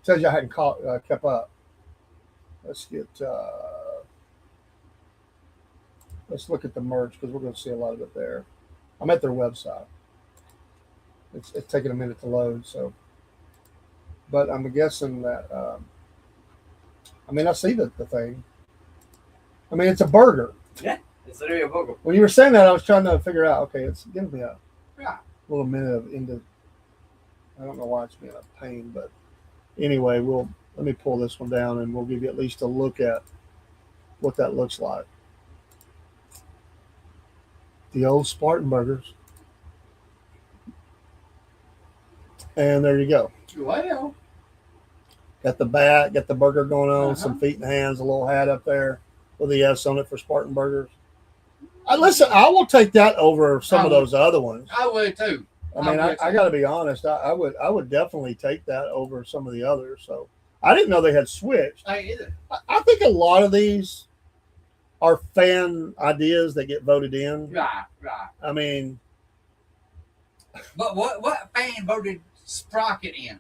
Tells you I hadn't kept up. Let's get. Let's look at the merge because we're going to see a lot of it there. I'm at their website. It's taking a minute to load, so. But I'm guessing that. I mean, I see the thing. I mean, it's a burger. It's literally a burger. When you were saying that, I was trying to figure out. Okay, it's giving me a Yeah. little minute of into. I don't know why it's being a pain, but anyway, let me pull this one down and we'll give you at least a look at what that looks like. The old Spartan burgers. And there you go. Well, Got the bat, got the burger going on, Uh-huh. some feet and hands, a little hat up there with the S on it for Spartan Burgers. Listen, I will take that over some of those other ones. I would too. I mean, I got to be honest. I would definitely take that over some of the others. So I didn't know they had switched. I either. I think a lot of these are fan ideas that get voted in. Right. I mean, But what fan voted Sprocket in?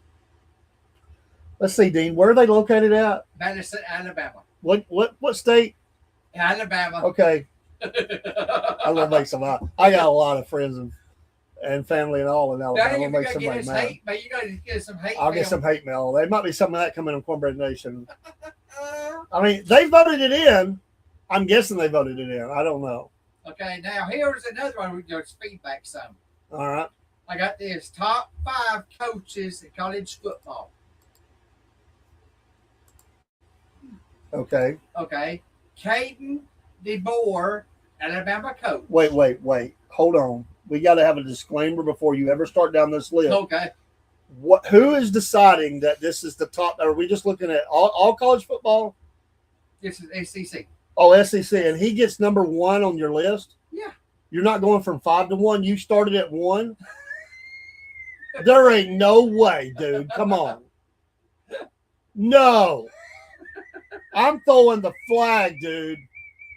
let's see, Dean. Where are they located at? Madison, Alabama. What state? Alabama. Okay, I'm gonna make some. I got a lot of friends and family and all in Now, Alabama. you I'll make gotta get somebody his mad. hate, but you gotta get some hate. I'll get mail. some hate mail. There might be some of that coming in Cornbread Nation. I mean, they voted it in. I'm guessing they voted it in. I don't know. Okay, now here's another one we can feedback some. All right. I got this top 5 coaches in college football. Okay. Okay, Caden DeBoer, Alabama coach. Wait. Hold on. We got to have a disclaimer before you ever start down this list. Okay, Who is deciding that this is the top? Are we just looking at all college football? this is SEC. Oh, SEC, and he gets number 1 on your list. Yeah. You're not going from 5 to 1. You started at 1. There ain't no way, dude. Come on. No. I'm throwing the flag, dude.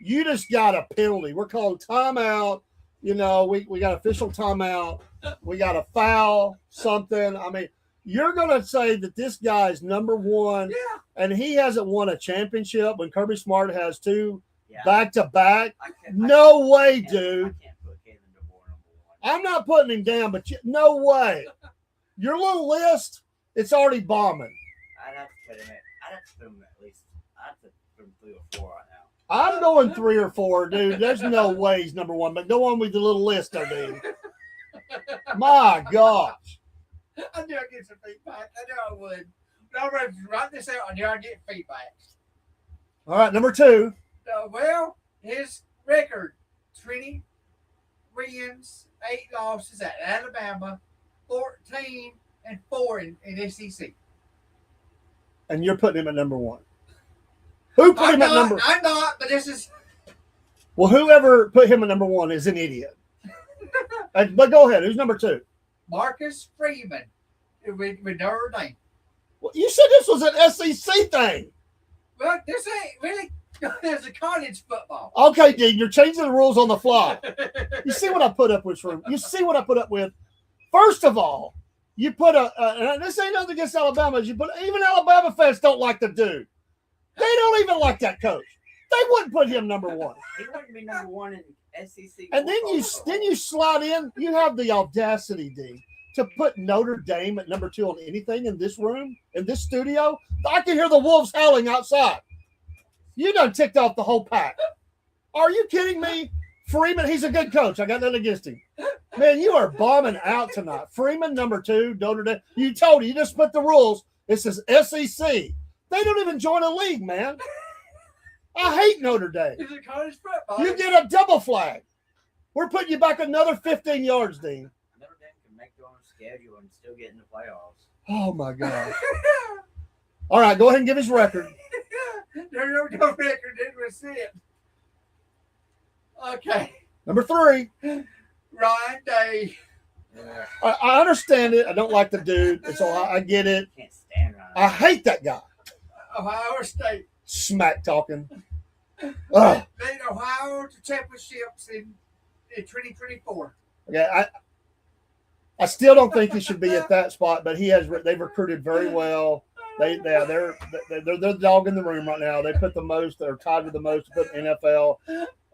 You just got a penalty. We're calling timeout. You know, we got official timeout. We got a foul, something. I mean, you're going to say that this guy's number 1, Yeah. and he hasn't won a championship when Kirby Smart has 2 Yeah. back-to-back? I No way, can't- dude. I can't put Kevin DeBoer number 1. I'm not putting him down, but no way. Your little list, it's already bombing. I'd have to put him at least. I'd have to put him 3 or 4 right now. I'm going 3 or 4, dude. There's no way he's number 1, but go on with the little list there, dude. My gosh. I knew I'd get some feedback. I knew I would. But I'm going to write this out. I knew I'd get feedback. All right, number 2. Well, his record 20 wins, 8 losses at Alabama, 14-4 in SEC. And you're putting him at number 1. Who put him at number? I'm not, but this is. Well, whoever put him at number 1 is an idiot. But go ahead. Who's number 2? Marcus Freeman with Notre Dame. Well, you said this was an SEC thing. Well, this ain't really. There's a college football. Okay, Dean, you're changing the rules on the fly. You see what I put up with? You see what I put up with? First of all, you put and this ain't nothing against Alabama. You put even Alabama fans don't like the dude. They don't even like that coach. They wouldn't put him number 1. He wouldn't be number 1 in SEC. And then you slide in. You have the audacity, Dean, to put Notre Dame at number 2 on anything in this room, in this studio. I can hear the wolves howling outside. You done ticked off the whole pack. Are you kidding me? Freeman, he's a good coach. I got nothing against him. Man, you are bombing out tonight. Freeman, number 2, Notre Dame. You told you just put the rules. It says SEC. They don't even join a league, man. I hate Notre Dame. It's a college football. You get a double flag. We're putting you back another 15 yards, Dean. Notre Dame can make their own schedule and still get in the playoffs. Oh, my God. All right, go ahead and give his record. There's no record. It was it. Okay. Number 3. Ryan Day. Yeah. I understand it. I don't like the dude. It's all I get it. Can't stand Ryan. I hate that guy. Ohio State. Smack talking. Ugh. Made Ohio to championships in 2024. Okay, I still don't think he should be at that spot, but they've recruited very well. They're the dog in the room right now. They put the most. They're tied with the most to put in NFL.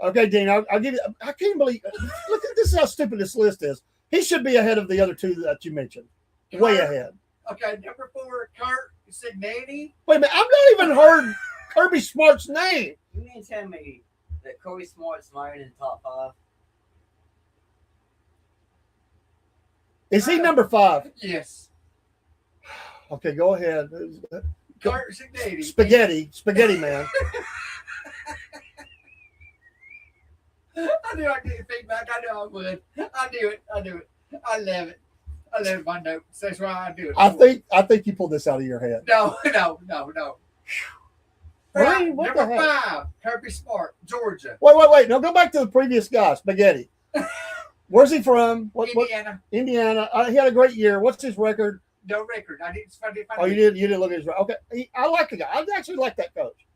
Okay, Dean, I'll give you. I can't believe. Look at this. How stupid this list is. He should be ahead of the other 2 that you mentioned. Way ahead. Okay, number 4, Kurt Signani. Wait a minute. I've not even heard Kirby Smart's name. You mean to tell me that Kobe Smart's not in the top 5? Is he number 5? Yes. Okay, go ahead. Kurt Signani. Spaghetti man. I knew I'd get feedback. I knew I would. I knew it. I love it. I live my notes. That's why I do it. I think you pulled this out of your head. No. Rhyn, what the Number heck? 5, Kirby Smart, Georgia. Wait. No, go back to the previous guy, Spaghetti. Where's he from? Indiana. Indiana. He had a great year. What's his record? No record. I didn't find it. Oh, you didn't look at his record. Okay. I like the guy. I actually like that coach.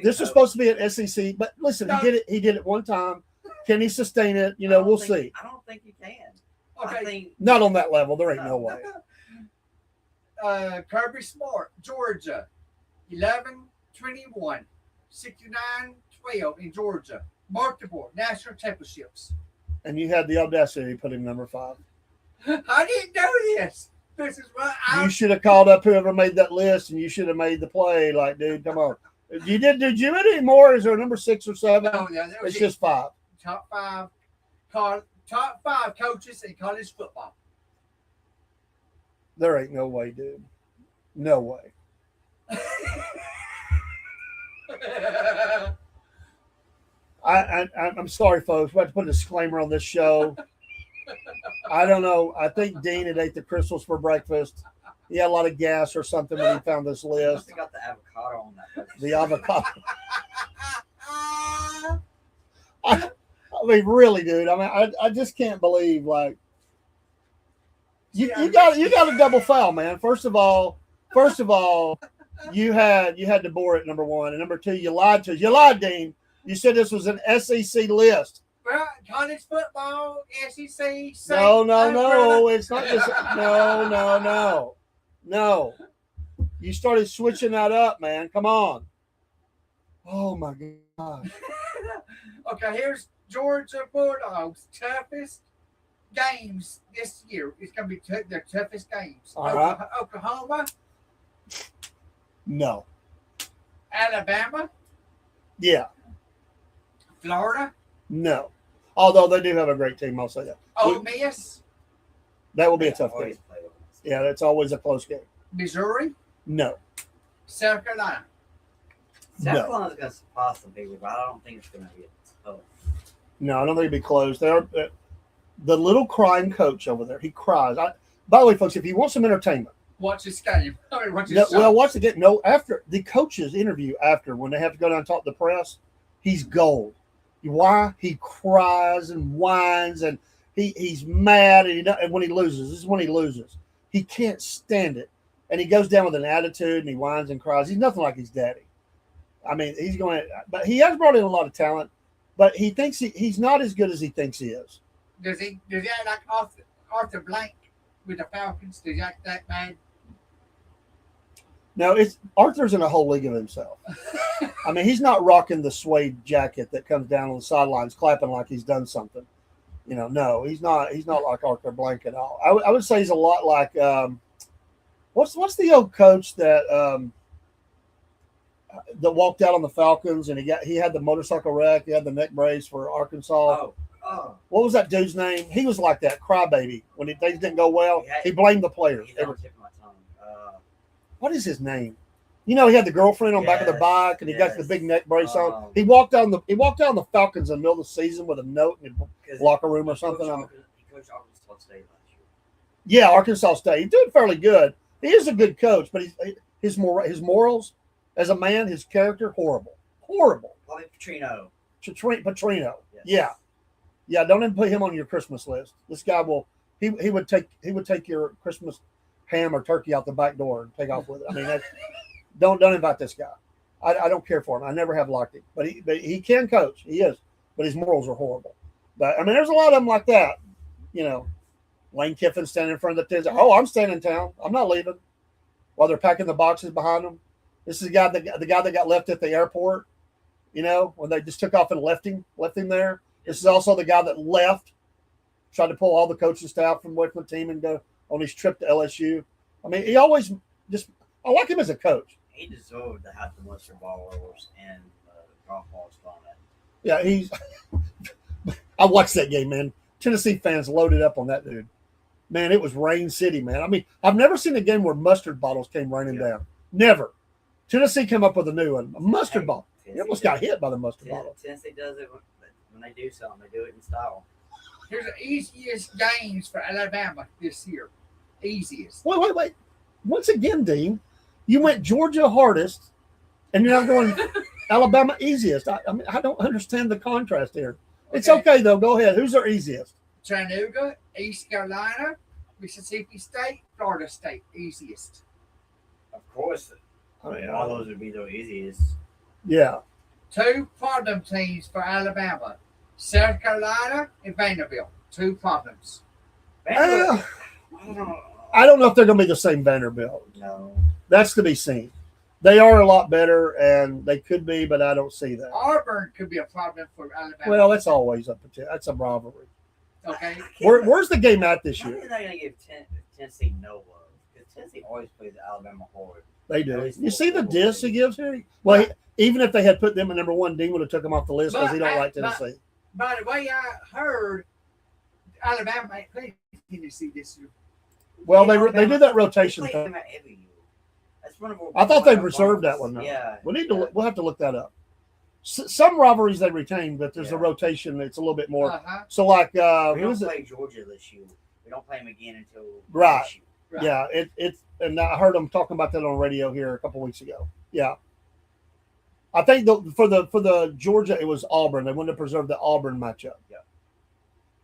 This coach. is supposed to be an SEC, but listen, No. he did it one time. Can he sustain it? We'll see. I don't think you can. Okay. I think Not on that level. There ain't no way. Kirby Smart, Georgia, 11-21, 69-12 in Georgia. Multiple national championships. And you had the audacity to put him number 5. I didn't know this. This is what You should have called up whoever made that list, and you should have made the play. Like, dude, come on. Did you any more? Is there a number 6 or 7? No, that was It's it. just 5. Top 5 coaches in college football. There ain't no way, dude. No way. I'm sorry, folks. We have to put a disclaimer on this show. I don't know. I think Dean had ate the crystals for breakfast. He had a lot of gas or something when he found this I list. must have got the avocado on that. The avocado. I mean, really, dude. I mean, I just can't believe like you got a double foul, man. First of all, you had DeBoer at number 1, and number 2, you lied to us. You lied, Dean. You said this was an SEC list. Well, college football, SEC. No. It's not just no. You started switching that up, man. Come on. Oh my God. Okay, here's Georgia Bulldogs' toughest games this year. It's going to be their toughest games. All right. Oklahoma, No. Alabama, Yeah. Florida, No. Although they do have a great team, I'll say that. Ole Miss, That will be a tough game. Always play with us. Yeah, it's always a close game. Missouri, No. South Carolina. South No. Carolina's going to surpass some people, but I don't think it's going to be tough. No, I don't think it'd be close. The little crying coach over there, he cries. By the way, folks, if you want some entertainment, Watch this game. Watch this watch the game. No, after the coaches interview, when they have to go down and talk to the press, he's gold. Why? He cries and whines, and he's mad, and when he loses, this is when he loses. He can't stand it, and he goes down with an attitude, and he whines and cries. He's nothing like his daddy. I mean, but he has brought in a lot of talent, but he thinks he's not as good as he thinks he is. Does he act like Arthur Blank with the Falcons? Does he act that bad? No, Arthur's in a whole league of himself. I mean, he's not rocking the suede jacket that comes down on the sidelines, clapping like he's done something. No, he's not. He's not like Arthur Blank at all. I would say he's a lot like what's the old coach that walked out on the Falcons and he had the motorcycle wreck. He had the neck brace for Arkansas. Oh. What was that dude's name? He was like that crybaby when things didn't go well. He blamed the players. He's on the tip of my tongue. What is his name? He had the girlfriend on back of the bike, and he got the big neck brace on. He walked down the Falcons in the middle of the season with a note in the locker room or something. He coached Arkansas State last year. Yeah, Arkansas State. He's doing fairly good. He is a good coach, but his morals as a man, his character, horrible. Bobby Petrino. Petrino. Yes. Yeah. Don't even put him on your Christmas list. This guy will. He would take your Christmas ham or turkey out the back door and take off with it. I mean, don't invite this guy. I don't care for him. I never have liked him, but he can coach. He is, but his morals are horrible. But I mean, there's a lot of them like that. Lane Kiffin standing in front of the tents. Oh, I'm staying in town. I'm not leaving. While they're packing the boxes behind them. This is the guy that got left at the airport. When they just took off and left him there. This is also the guy that left, tried to pull all the coaching staff from away from the team and go on his trip to LSU. I mean, he always I like him as a coach. He deserved to have the Munster ball rolls and golf balls thrown at him. Yeah, I watched that game, man. Tennessee fans loaded up on that dude. Man, it was Rain City, man. I mean, I've never seen a game where mustard bottles came raining down. Never. Tennessee came up with a new one, a mustard bottle. He almost got hit by the mustard bottle. Tennessee does it when they do something. They do it in style. Here's the easiest games for Alabama this year. easiest. Wait. Once again, Dean, you went Georgia hardest, and you're now going Alabama easiest. I mean, I don't understand the contrast here. It's okay, though. Go ahead. Who's their easiest? Chattanooga, East Carolina, Mississippi State, Florida State, easiest. Of course, I mean, all those would be the easiest. Yeah. 2 problem teams for Alabama, South Carolina and Vanderbilt. 2 problems. Vanderbilt, I don't know. I don't know if they're going to be the same Vanderbilt. No. That's to be seen. They are a lot better, and they could be, but I don't see that. Auburn could be a problem for Alabama. Well, that's always a potential. That's a rivalry. Okay. Where's the game at this How year? are they not going to give Tennessee no love? Because Tennessee always plays Alabama hard. They do. You see the diss he gives here? Well, even if they had put them at number 1, Dean would have took them off the list because he don't like Tennessee. By the way, I heard Alabama ain't played Tennessee this year. Well, they do that rotation They play thing. them every year. That's one of our, I thought they one of our reserved that problems. one. Though. Yeah. We'll have to look that up. Some rivalries they retain, but there's a Yeah. rotation that's a little bit more. Uh-huh. So like, We who don't is it? play Georgia this year. We don't play them again until Right. next year. Right. Yeah, it's and I heard them talking about that on radio here a couple weeks ago. Yeah, I think for the Georgia it was Auburn. They wanted to preserve the Auburn matchup,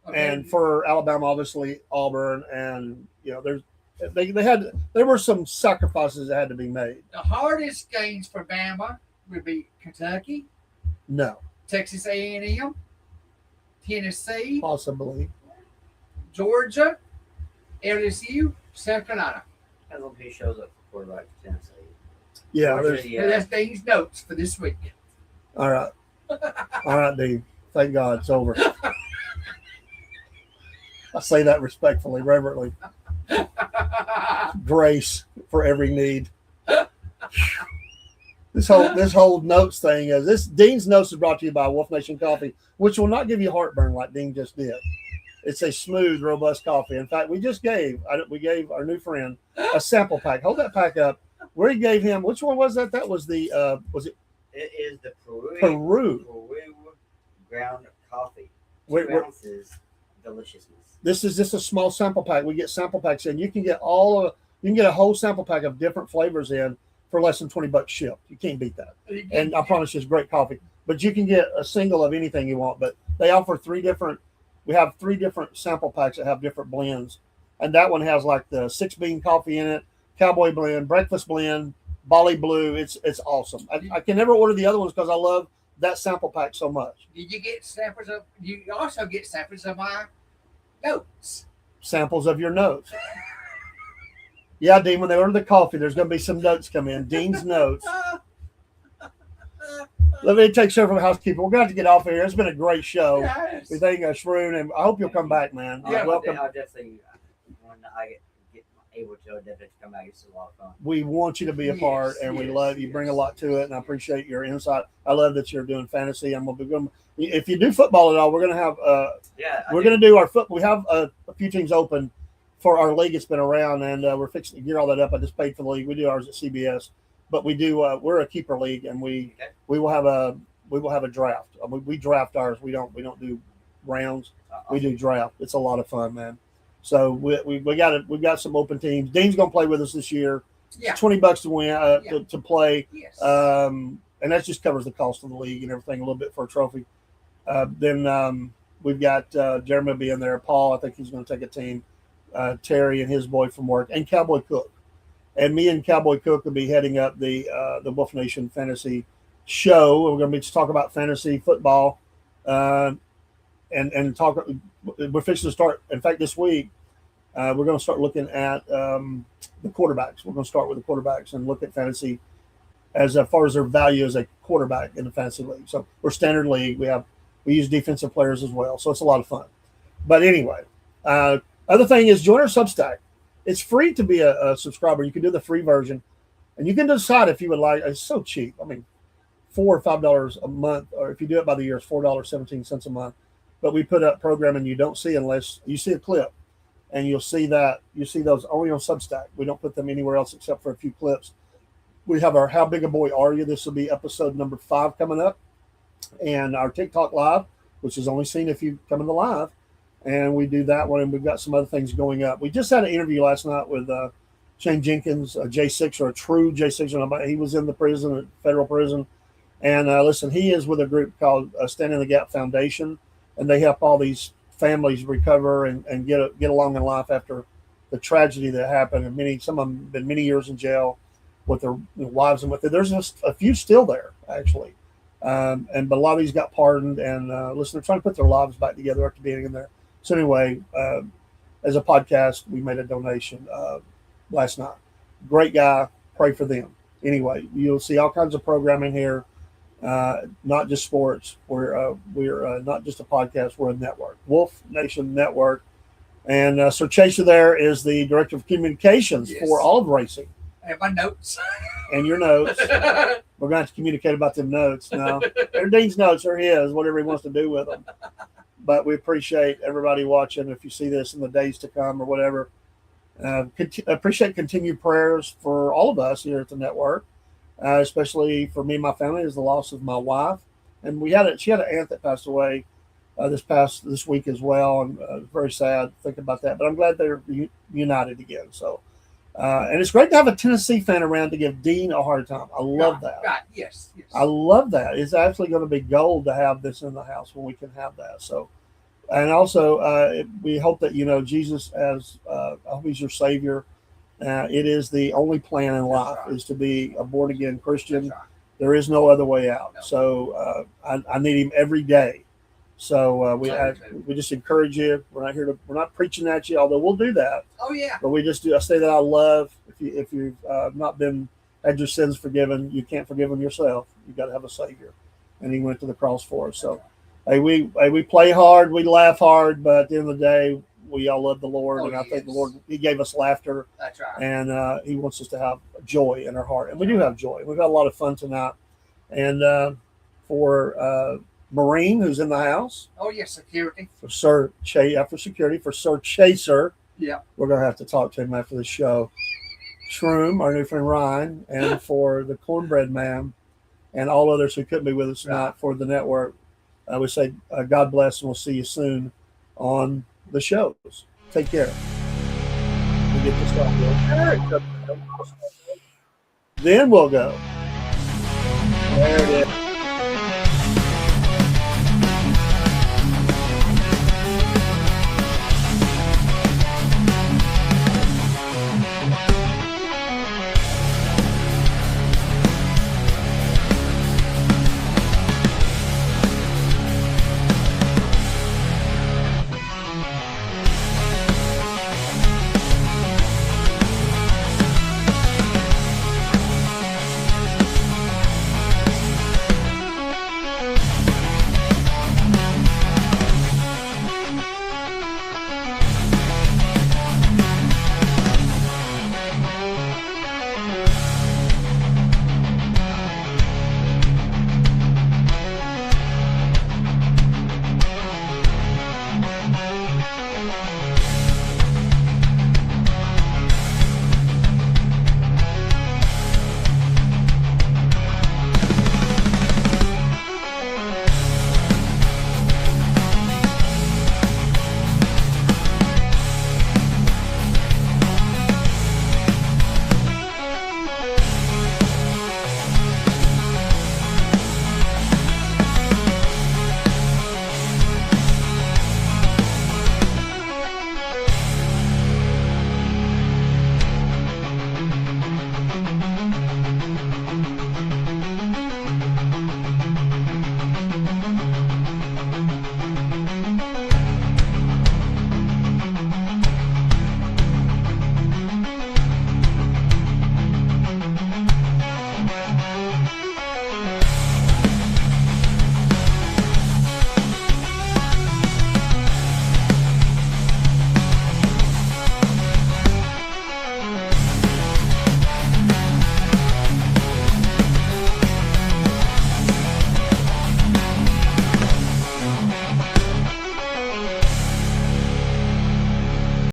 Okay. and for Alabama, obviously Auburn, and there were some sacrifices that had to be made. The hardest games for Bama would be Kentucky, No, Texas A&M, Tennessee, possibly. Georgia, LSU, South Carolina. Depends on who shows up for quarterback for Tennessee. Yeah, Georgia, there's And that's Dean's notes for this week. all right, Dean. Thank God it's over. I say that respectfully, reverently. Grace for every need. This whole notes thing is this. Dean's notes is brought to you by Wolf Nation Coffee, which will not give you heartburn like Dean just did. It's a smooth, robust coffee. In fact, we gave our new friend a sample pack. Hold that pack up. We gave him, which one was that? That was the was it It is the Peru? ground coffee. 2 We're- ounces deliciousness. This is just a small sample pack. We get sample packs in. You can get a whole sample pack of different flavors in for less than $20 shipped. You can't beat that. And I promise you, it's great coffee. But you can get a single of anything you want. But they offer 3 different. We have 3 different sample packs that have different blends, and that one has like the 6-bean coffee in it, cowboy blend, breakfast blend, Bali Blue. It's awesome. I can never order the other ones because I love that sample pack so much. Did you get samples of? You also get samples of my notes. Samples of your notes. Yeah, Dean. When they order the coffee, there's going to be some notes come in. Dean's notes. Let me take care of housekeeping. We're going to have to get off of here. It's been a great show. Yes. We thank Rhyn, and I hope you'll come back, man. Yeah, Welcome. I'll definitely, when I get able to, I'll definitely come back. It's a lot of fun. We want you to be a part, Yes, and we yes, love you. Bring a yes. lot to it, and I appreciate your insight. I love that you're doing fantasy. I'm gonna be going. If you do football at all, we're gonna have. Yeah, We're gonna do our foot. We have a few teams open for our league. It's been around, and we're fixing to gear all that up. I just paid for the league. We do ours at CBS, but we do. We're a keeper league, and we will have a draft. We draft ours. We don't do rounds. We do draft. It's a lot of fun, man. So we've got some open teams. Dean's gonna play with us this year. Yeah. It's $20 to win to play, Yes. and that just covers the cost of the league and everything a little bit for a trophy. Then we've got Jeremy will be in there. Paul, I think he's going to take a team. Terry and his boy from work, and Cowboy Cook, and me and Cowboy Cook will be heading up the Wolf Nation Fantasy Show. We're going to be to talk about fantasy football, and talk. We're fixing to start. In fact, this week we're going to start looking at the quarterbacks. We're going to start with the quarterbacks and look at fantasy as far as their value as a quarterback in the fantasy league. So we're standard league. We use defensive players as well. So it's a lot of fun. But anyway, other thing is join our Substack. It's free to be a subscriber. You can do the free version, and you can decide if you would like. It's so cheap. I mean, $4 or $5 a month, or if you do it by the year, it's $4.17 a month. But we put up programming you don't see unless you see a clip, and you'll see those only on Substack. We don't put them anywhere else except for a few clips. We have our How Big a Boy Are You? This will be episode number 5 coming up, and our TikTok live, which is only seen if you come in the live, and we do that one, and we've got some other things going up. We just had an interview last night with Shane Jenkins, a J6er, a true J6er. He was in the prison, federal prison, and listen, he is with a group called Stand in the Gap Foundation, and they help all these families recover and get along in life after the tragedy that happened. And some of them have been many years in jail with their wives and with it. There's just a few still there actually, but a lot of these got pardoned. And listen, they're trying to put their lives back together after being in there. So anyway, as a podcast, we made a donation last night. Great guy. Pray for them. Anyway, you'll see all kinds of programming here. Not just sports. We're not just a podcast. We're a network, Wolf Nation Network. And Sir Chaser there is the director of communications for all of racing. I have my notes. And your notes. We're going to have to communicate about them notes now. They're Dean's notes or his, whatever he wants to do with them. But we appreciate everybody watching. If you see this in the days to come or whatever, appreciate continued prayers for all of us here at the network. Especially for me and my family, is the loss of my wife, and she had an aunt that passed away this week as well, and very sad to think about that. But I'm glad they're united again. So, and it's great to have a Tennessee fan around to give Dean a hard time. I love that. Right. Yes. I love that. It's actually going to be gold to have this in the house when we can have that. So, and also we hope that Jesus, as I hope He's your Savior. It is the only plan in life is to be a born again Christian. Right. There is no other way out. No. So I need Him every day. So we just encourage you. We're not preaching at you, although we'll do that. Oh yeah. But I say that I love. If you've not had your sins forgiven, you can't forgive them yourself. You've got to have a Savior, and He went to the cross for us. So hey, we play hard, we laugh hard, but at the end of the day, we all love the Lord, and I think the Lord, He gave us laughter. That's right. And He wants us to have joy in our heart, and we do have joy. We've got a lot of fun tonight. And for Rhyn, who's in the house. Oh yes, security. For Sir Chaser. Yeah. We're gonna have to talk to him after the show. Shroom, our new friend Rhyn, and for the Cornbread Man, and all others who couldn't be with us tonight for the network. We say God bless, and we'll see you soon on the shows. Take care. We get this off. Then we'll go. There it is.